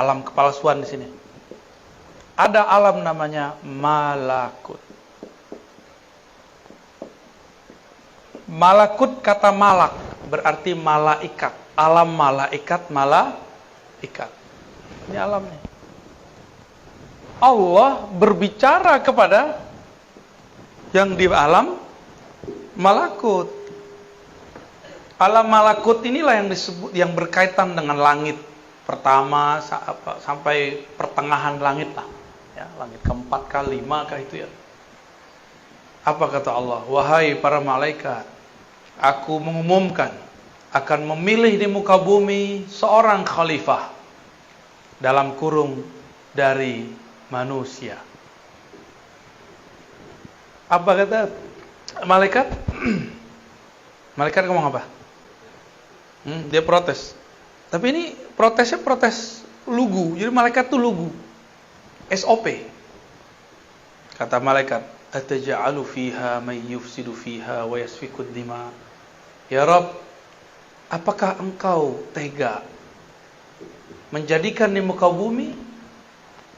alam kepalsuan di sini. Ada alam namanya malakut. Malakut kata malak berarti malaikat. Alam malaikat, malaikat. Ini alamnya. Allah berbicara kepada yang di alam malakut. Alam malakut inilah yang disebut, yang berkaitan dengan langit pertama sampai pertengahan langit lah. Ya, langit keempat kah, lima kah itu ya. Apa kata Allah? Wahai para malaikat, aku mengumumkan akan memilih di muka bumi seorang khalifah dalam kurung dari manusia. Apa kata malaikat? Malaikat ngomong apa? Dia protes. Tapi ini protesnya protes lugu. Jadi malaikat tuh lugu. SOP. Kata malaikat, ataj'alu fiha may yufsidu fiha wa yasfikud dima. Ya Rabb, apakah engkau tega menjadikan di muka bumi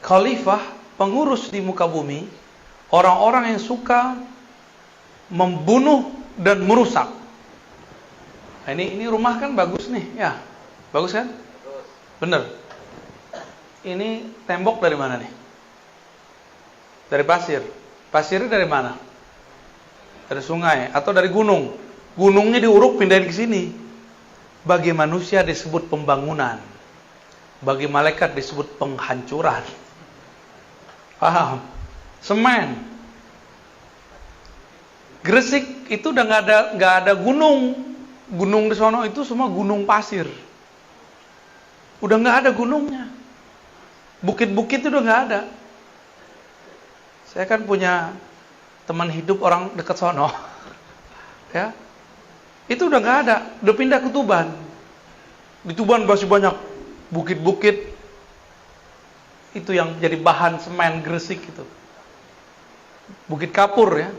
khalifah, pengurus di muka bumi, orang-orang yang suka membunuh dan merusak? Nah, ini rumah kan bagus nih, ya. Bagus kan? Bener. Ini tembok dari mana nih? Dari pasir. Pasirnya dari mana? Dari sungai atau dari gunung? Gunungnya diuruk pindahin ke sini. Bagi manusia disebut pembangunan. Bagi malaikat disebut penghancuran. Paham? Semen. Gresik itu udah nggak ada gunung. Gunung di sono itu semua gunung pasir. Udah nggak ada gunungnya. Bukit-bukit itu udah nggak ada. Saya kan punya teman hidup orang dekat sono. Ya. Itu udah nggak ada, udah pindah ke Tuban. Di Tuban masih banyak bukit-bukit. Itu yang jadi bahan semen Gresik itu. Bukit kapur ya.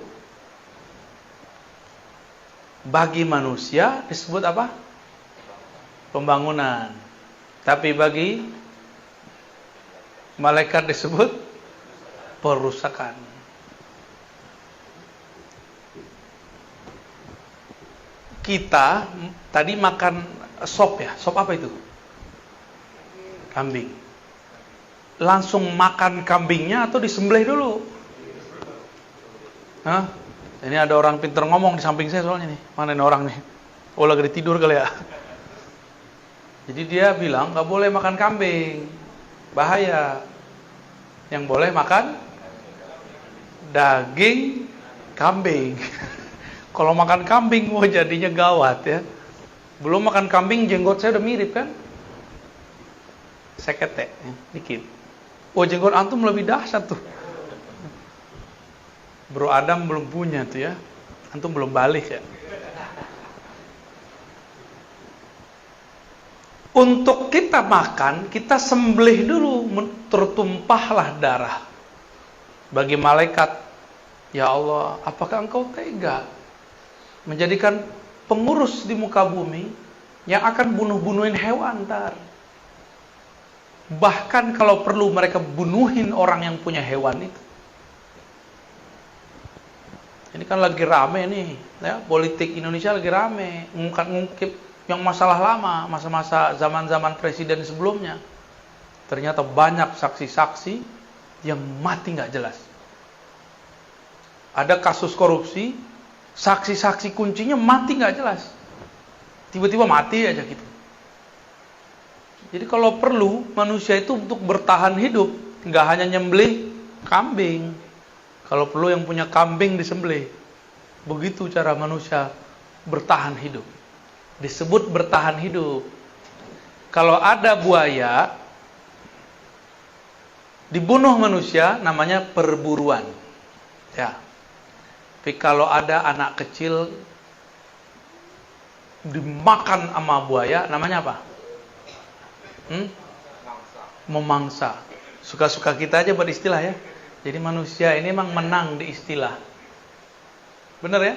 Bagi manusia disebut apa? Pembangunan. Tapi bagi malaikat disebut perusakan. Kita tadi makan sop ya. Sop apa itu? Kambing. Langsung makan kambingnya atau disembelih dulu? Hah? Ini ada orang pintar ngomong di samping saya soalnya nih. Mana ini orang nih? Oh, lagi tidur kali ya. Jadi dia bilang nggak boleh makan kambing, bahaya. Yang boleh makan daging kambing. Kalau makan kambing, wah jadinya gawat ya. Belum makan kambing, jenggot saya udah mirip kan? Sekete, ya, dikit. Oh, jenggot antum lebih dahsyat tuh. Bro Adam belum punya tuh ya. Antum belum balik ya. Untuk kita makan, kita sembelih dulu, tertumpahlah darah. Bagi malaikat, ya Allah, apakah engkau tega menjadikan pengurus di muka bumi yang akan bunuh-bunuhin hewan ntar? Bahkan kalau perlu mereka bunuhin orang yang punya hewan itu. Ini kan lagi rame nih, ya, politik Indonesia lagi rame, ngungkip yang masalah lama, masa-masa zaman-zaman presiden sebelumnya. Ternyata banyak saksi-saksi yang mati nggak jelas. Ada kasus korupsi, saksi-saksi kuncinya mati nggak jelas. Tiba-tiba mati aja gitu. Jadi kalau perlu, manusia itu untuk bertahan hidup, nggak hanya nyembelih kambing. Kalau perlu yang punya kambing disembelih. Begitu cara manusia bertahan hidup. Disebut bertahan hidup. Kalau ada buaya dibunuh manusia, namanya perburuan. Ya. Tapi kalau ada anak kecil dimakan sama buaya, namanya apa? Memangsa. Suka-suka kita aja buat istilah ya. Jadi manusia ini memang menang di istilah. Bener ya?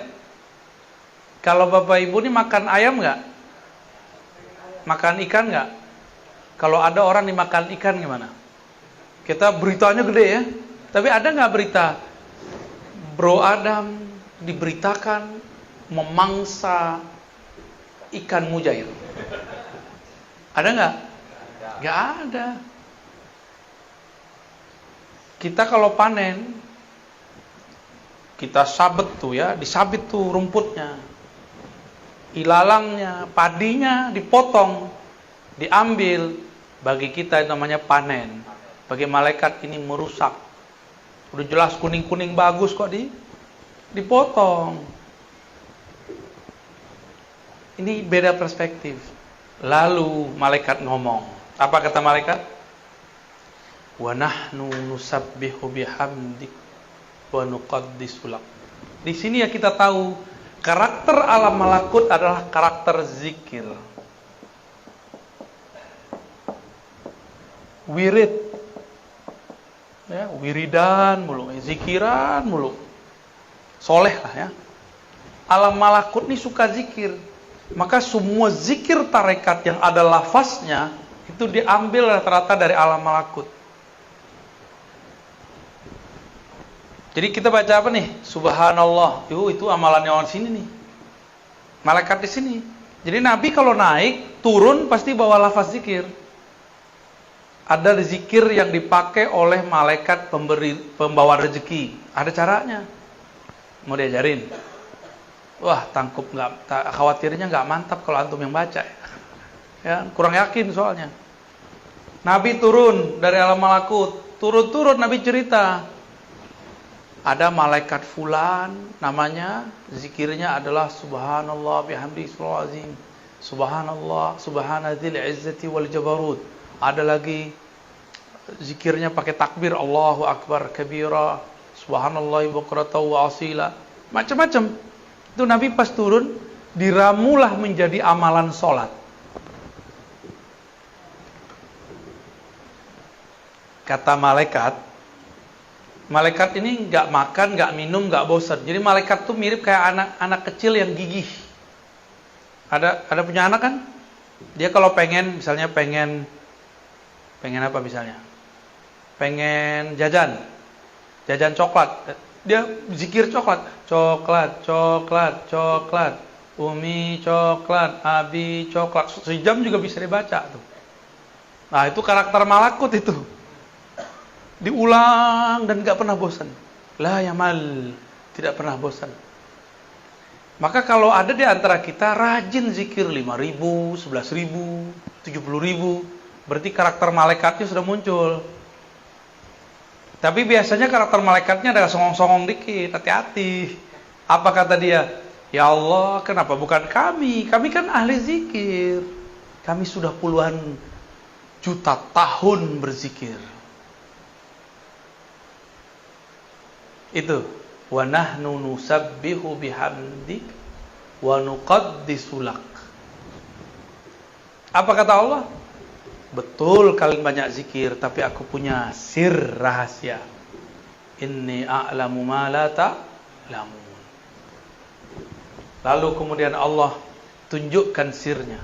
Kalau bapak ibu ini makan ayam nggak? Makan ikan nggak? Kalau ada orang dimakan ikan gimana? Kita beritanya gede ya. Tapi ada nggak berita Bro Adam diberitakan memangsa ikan mujair? Ada nggak? Nggak ada. Kita kalau panen, kita sabet tuh ya, disabit tuh rumputnya, ilalangnya, padinya dipotong, diambil. Bagi kita itu namanya panen. Bagi malaikat ini merusak. Udah jelas kuning-kuning bagus kok dipotong. Ini beda perspektif. Lalu malaikat ngomong. Apa kata malaikat? Wa nahnu nusabbihu bihamdik wa nuqaddisu lak. Di sini ya kita tahu karakter alam malakut adalah karakter zikir. Wirid. Ya, wiridan mulu, zikiran mulu. Soleh lah ya. Alam malakut ini suka zikir. Maka semua zikir tarekat yang ada lafaznya itu diambil rata-rata dari alam malakut. Jadi kita baca apa nih? Subhanallah. Itu amalannya orang sini nih. Malaikat di sini. Jadi Nabi kalau naik, turun pasti bawa lafaz zikir. Ada zikir yang dipakai oleh malaikat pembawa rezeki. Ada caranya. Mau diajarin? Wah, tangkup khawatirnya nggak mantap kalau antum yang baca. Ya, kurang yakin soalnya. Nabi turun dari alam malakut. Turun-turun Nabi cerita. Ada malaikat fulan, namanya zikirnya adalah subhanallah bihamdihi subhanal azim. Subhanallah, subhanadzil izzati wal jabarut. Ada lagi zikirnya pakai takbir, Allahu akbar kabira, subhanallahi bukratan wa asila. Macam-macam. Itu Nabi pas turun diramulah menjadi amalan salat. Kata malaikat ini nggak makan, nggak minum, nggak bosan. Jadi malaikat tuh mirip kayak anak kecil yang gigih. Ada punya anak kan? Dia kalau misalnya pengen apa misalnya? Pengen jajan coklat. Dia zikir coklat. Umi coklat, Abi coklat. Sejam juga bisa dibaca tuh. Nah itu karakter malakut itu. Diulang dan gak pernah bosan. La yamal, tidak pernah bosan. Maka kalau ada di antara kita rajin zikir 5.000, 11.000, 70.000, berarti karakter malaikatnya sudah muncul. Tapi biasanya karakter malaikatnya ada songong-songong dikit, hati-hati. Apa kata dia? Ya Allah, kenapa bukan kami? Kami kan ahli zikir. Kami sudah puluhan juta tahun berzikir. Itu wa nahnu nusabbihu bihamdik wa nuqaddisu lak. Apa kata Allah? Betul kalian banyak zikir, tapi aku punya sir rahasia. Inni a'lamu ma la ta'lamun. Lalu kemudian Allah tunjukkan sirnya.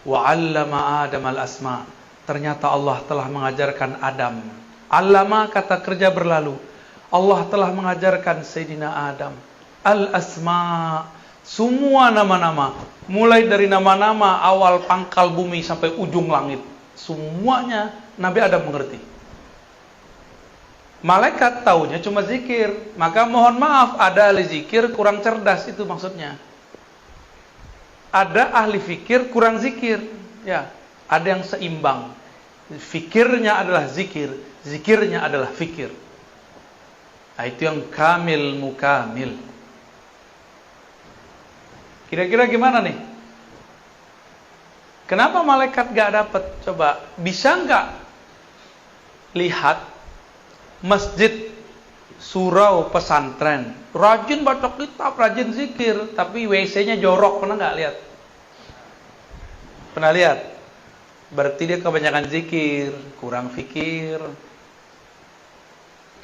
Wa 'allama Adam al-asma. Ternyata Allah telah mengajarkan Adam. 'Allama kata kerja berlalu. Allah telah mengajarkan Sayyidina Adam al-asma, semua nama-nama, mulai dari nama-nama awal pangkal bumi sampai ujung langit, semuanya Nabi Adam mengerti. Malaikat taunya cuma zikir, maka mohon maaf ada ahli zikir kurang cerdas, itu maksudnya. Ada ahli fikir kurang zikir, ya. Ada yang seimbang, fikirnya adalah zikir, zikirnya adalah fikir. Nah, itu yang kamil mukamil. Kira-kira gimana nih? Kenapa malaikat gak dapat? Coba, bisa gak lihat masjid surau pesantren, rajin baca kitab, rajin zikir, tapi WC-nya jorok, pernah nggak lihat? Pernah lihat? Berarti dia kebanyakan zikir, kurang fikir,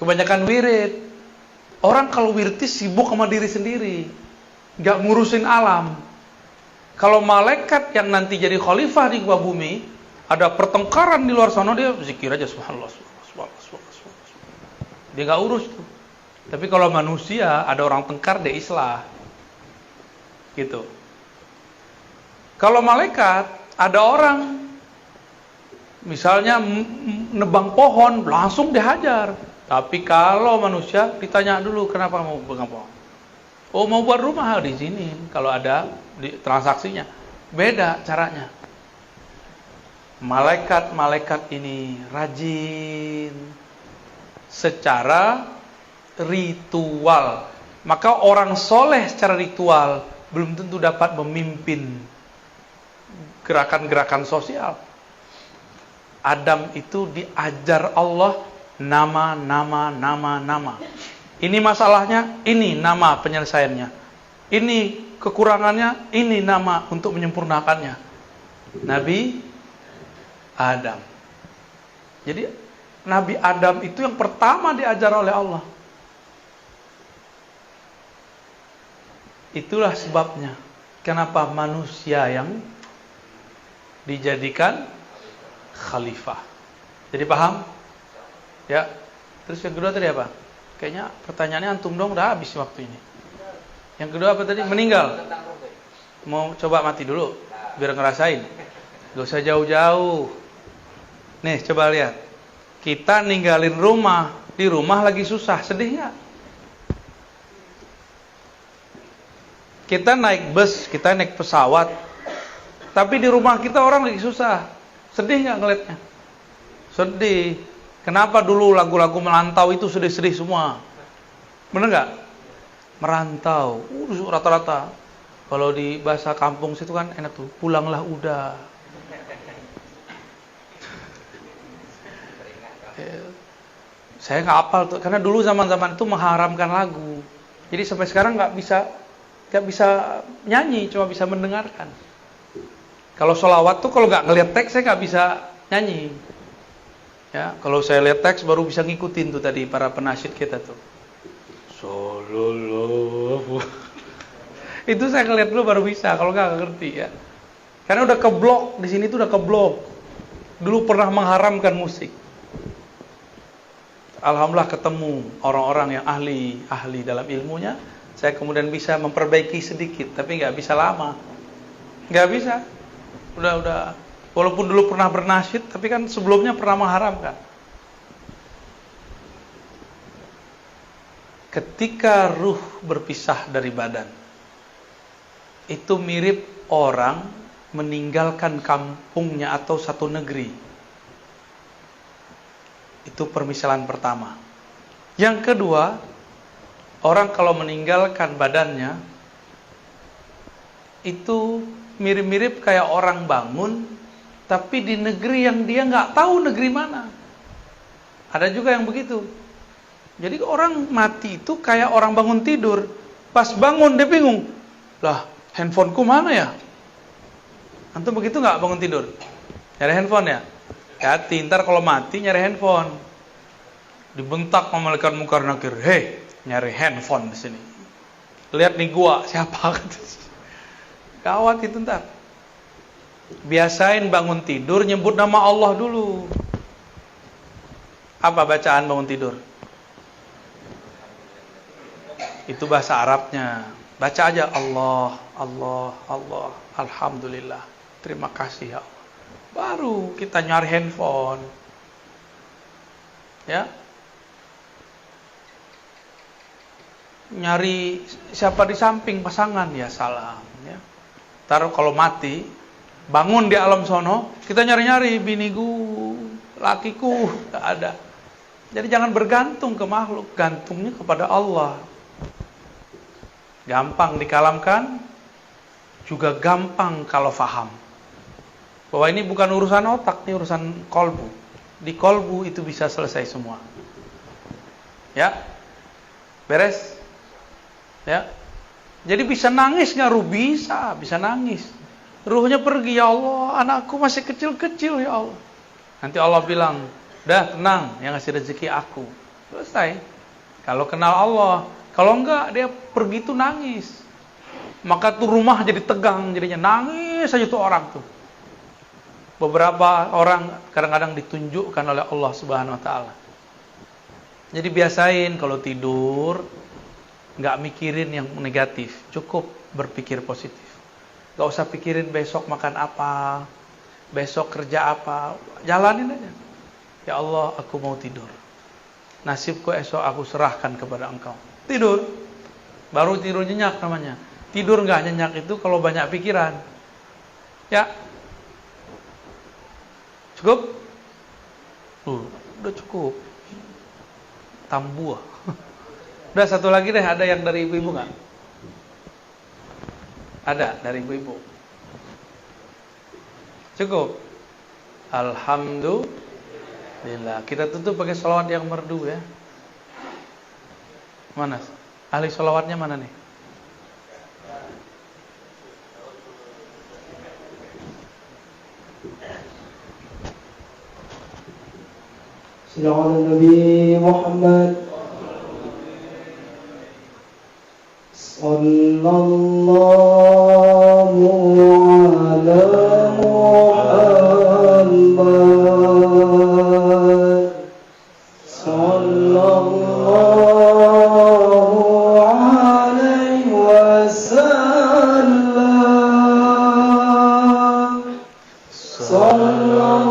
kebanyakan wirid. Orang kalau wirid sibuk sama diri sendiri, nggak ngurusin alam. Kalau malaikat yang nanti jadi khalifah di muka bumi, ada pertengkaran di luar sana, dia zikir aja subhanallah, subhanallah, subhanallah. Dia nggak urus tuh. Tapi kalau manusia ada orang tengkar, dia islah. Gitu. Kalau malaikat ada orang misalnya nebang pohon, langsung dihajar. Tapi kalau manusia ditanya dulu kenapa mau nebang pohon. Oh, mau buat rumah di sini. Kalau ada di transaksinya, beda caranya. Malaikat-malaikat ini rajin secara ritual. Maka orang soleh secara ritual belum tentu dapat memimpin gerakan-gerakan sosial. Adam itu diajar Allah nama. Ini masalahnya, ini nama penyelesaiannya. Ini kekurangannya, ini nama untuk menyempurnakannya. Nabi Adam. Jadi Nabi Adam itu yang pertama diajar oleh Allah. Itulah sebabnya kenapa manusia yang dijadikan khalifah. Jadi paham? Ya. Terus yang kedua tadi apa? Kayaknya pertanyaannya antum dong, udah habis waktu ini. Yang kedua apa tadi? Meninggal. Mau coba mati dulu biar ngerasain. Gak usah jauh-jauh. Nih coba lihat. Kita ninggalin rumah, di rumah lagi susah, sedih nggak? Kita naik bus, kita naik pesawat, tapi di rumah kita orang lagi susah. Sedih nggak ngeliatnya? Sedih. Kenapa dulu lagu-lagu melantau itu sedih-sedih semua? Bener nggak? Merantau, rata-rata. Kalau di bahasa kampung situ kan enak tuh, pulanglah udah. Saya nggak hafal tuh, karena dulu zaman-zaman itu mengharamkan lagu. Jadi sampai sekarang nggak bisa nyanyi, cuma bisa mendengarkan. Kalau sholawat tuh kalau nggak ngeliat teks saya nggak bisa nyanyi. Ya, kalau saya lihat teks baru bisa ngikutin tuh tadi para penasyid kita tuh. Sallallahu. Itu saya ngeliat dulu baru bisa, kalau nggak ngerti ya. Karena udah keblok di sini tuh udah keblok. Dulu pernah mengharamkan musik. Alhamdulillah ketemu orang-orang yang ahli dalam ilmunya. Saya kemudian bisa memperbaiki sedikit, tapi nggak bisa lama. Nggak bisa. Udah. Walaupun dulu pernah bernasyid, tapi kan sebelumnya pernah mengharamkan. Ketika ruh berpisah dari badan, itu mirip orang meninggalkan kampungnya atau satu negeri. Itu permisalan pertama. Yang kedua, orang kalau meninggalkan badannya itu mirip-mirip kayak orang bangun tapi di negeri yang dia nggak tahu negeri mana. Ada juga yang begitu. Jadi orang mati itu kayak orang bangun tidur. Pas bangun dia bingung. Lah, handphoneku mana ya? Antum begitu nggak bangun tidur? Nyari handphone ya? Hati, ntar kalau mati nyari handphone. Dibentak sama malaikat mungkar nakir. Hei, nyari handphone di sini. Lihat nih gua, siapa? Gawat itu ntar. Biasain bangun tidur nyebut nama Allah dulu. Apa bacaan bangun tidur? Itu bahasa Arabnya. Baca aja Allah, Allah, Allah, Alhamdulillah. Terima kasih ya Allah. Baru kita nyari handphone. Ya. Nyari siapa di samping pasangan, ya salam ya. Taruh kalau mati, bangun di alam sono, kita nyari-nyari biniku, lakiku, gak ada. Jadi jangan bergantung ke makhluk, gantungnya kepada Allah. Gampang dikalamkan, juga gampang kalau faham. Bahwa ini bukan urusan otak, ini urusan kolbu. Di kolbu itu bisa selesai semua. Ya. Beres? Ya. Jadi bisa nangis nggak ruh? Bisa nangis. Ruhnya pergi, ya Allah, anakku masih kecil-kecil, ya Allah. Nanti Allah bilang, dah tenang, yang ngasih rezeki aku. Selesai. Kalau kenal Allah, kalau enggak dia pergi tuh nangis. Maka tuh rumah jadi tegang, jadinya nangis aja tuh orang tuh. Beberapa orang kadang-kadang ditunjukkan oleh Allah Subhanahu wa taala. Jadi biasain kalau tidur nggak mikirin yang negatif, cukup berpikir positif. Nggak usah pikirin besok makan apa, besok kerja apa, jalanin aja. Ya Allah, aku mau tidur. Nasibku esok aku serahkan kepada Engkau. Tidur, baru tidur nyenyak namanya. Tidur nggak nyenyak itu kalau banyak pikiran. Ya, cukup? Udah cukup. Tambuah. Udah satu lagi deh, ada yang dari ibu-ibu nggak? Ada dari ibu-ibu. Cukup. Alhamdulillah. Kita tutup pakai sholawat yang merdu ya. Mana? Ahli sholawatnya mana nih? Sallallahu Nabi Muhammad Sallallahu ala Muhammad Sallallahu alaihi wasallam Sallallahu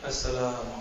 Assalamualaikum.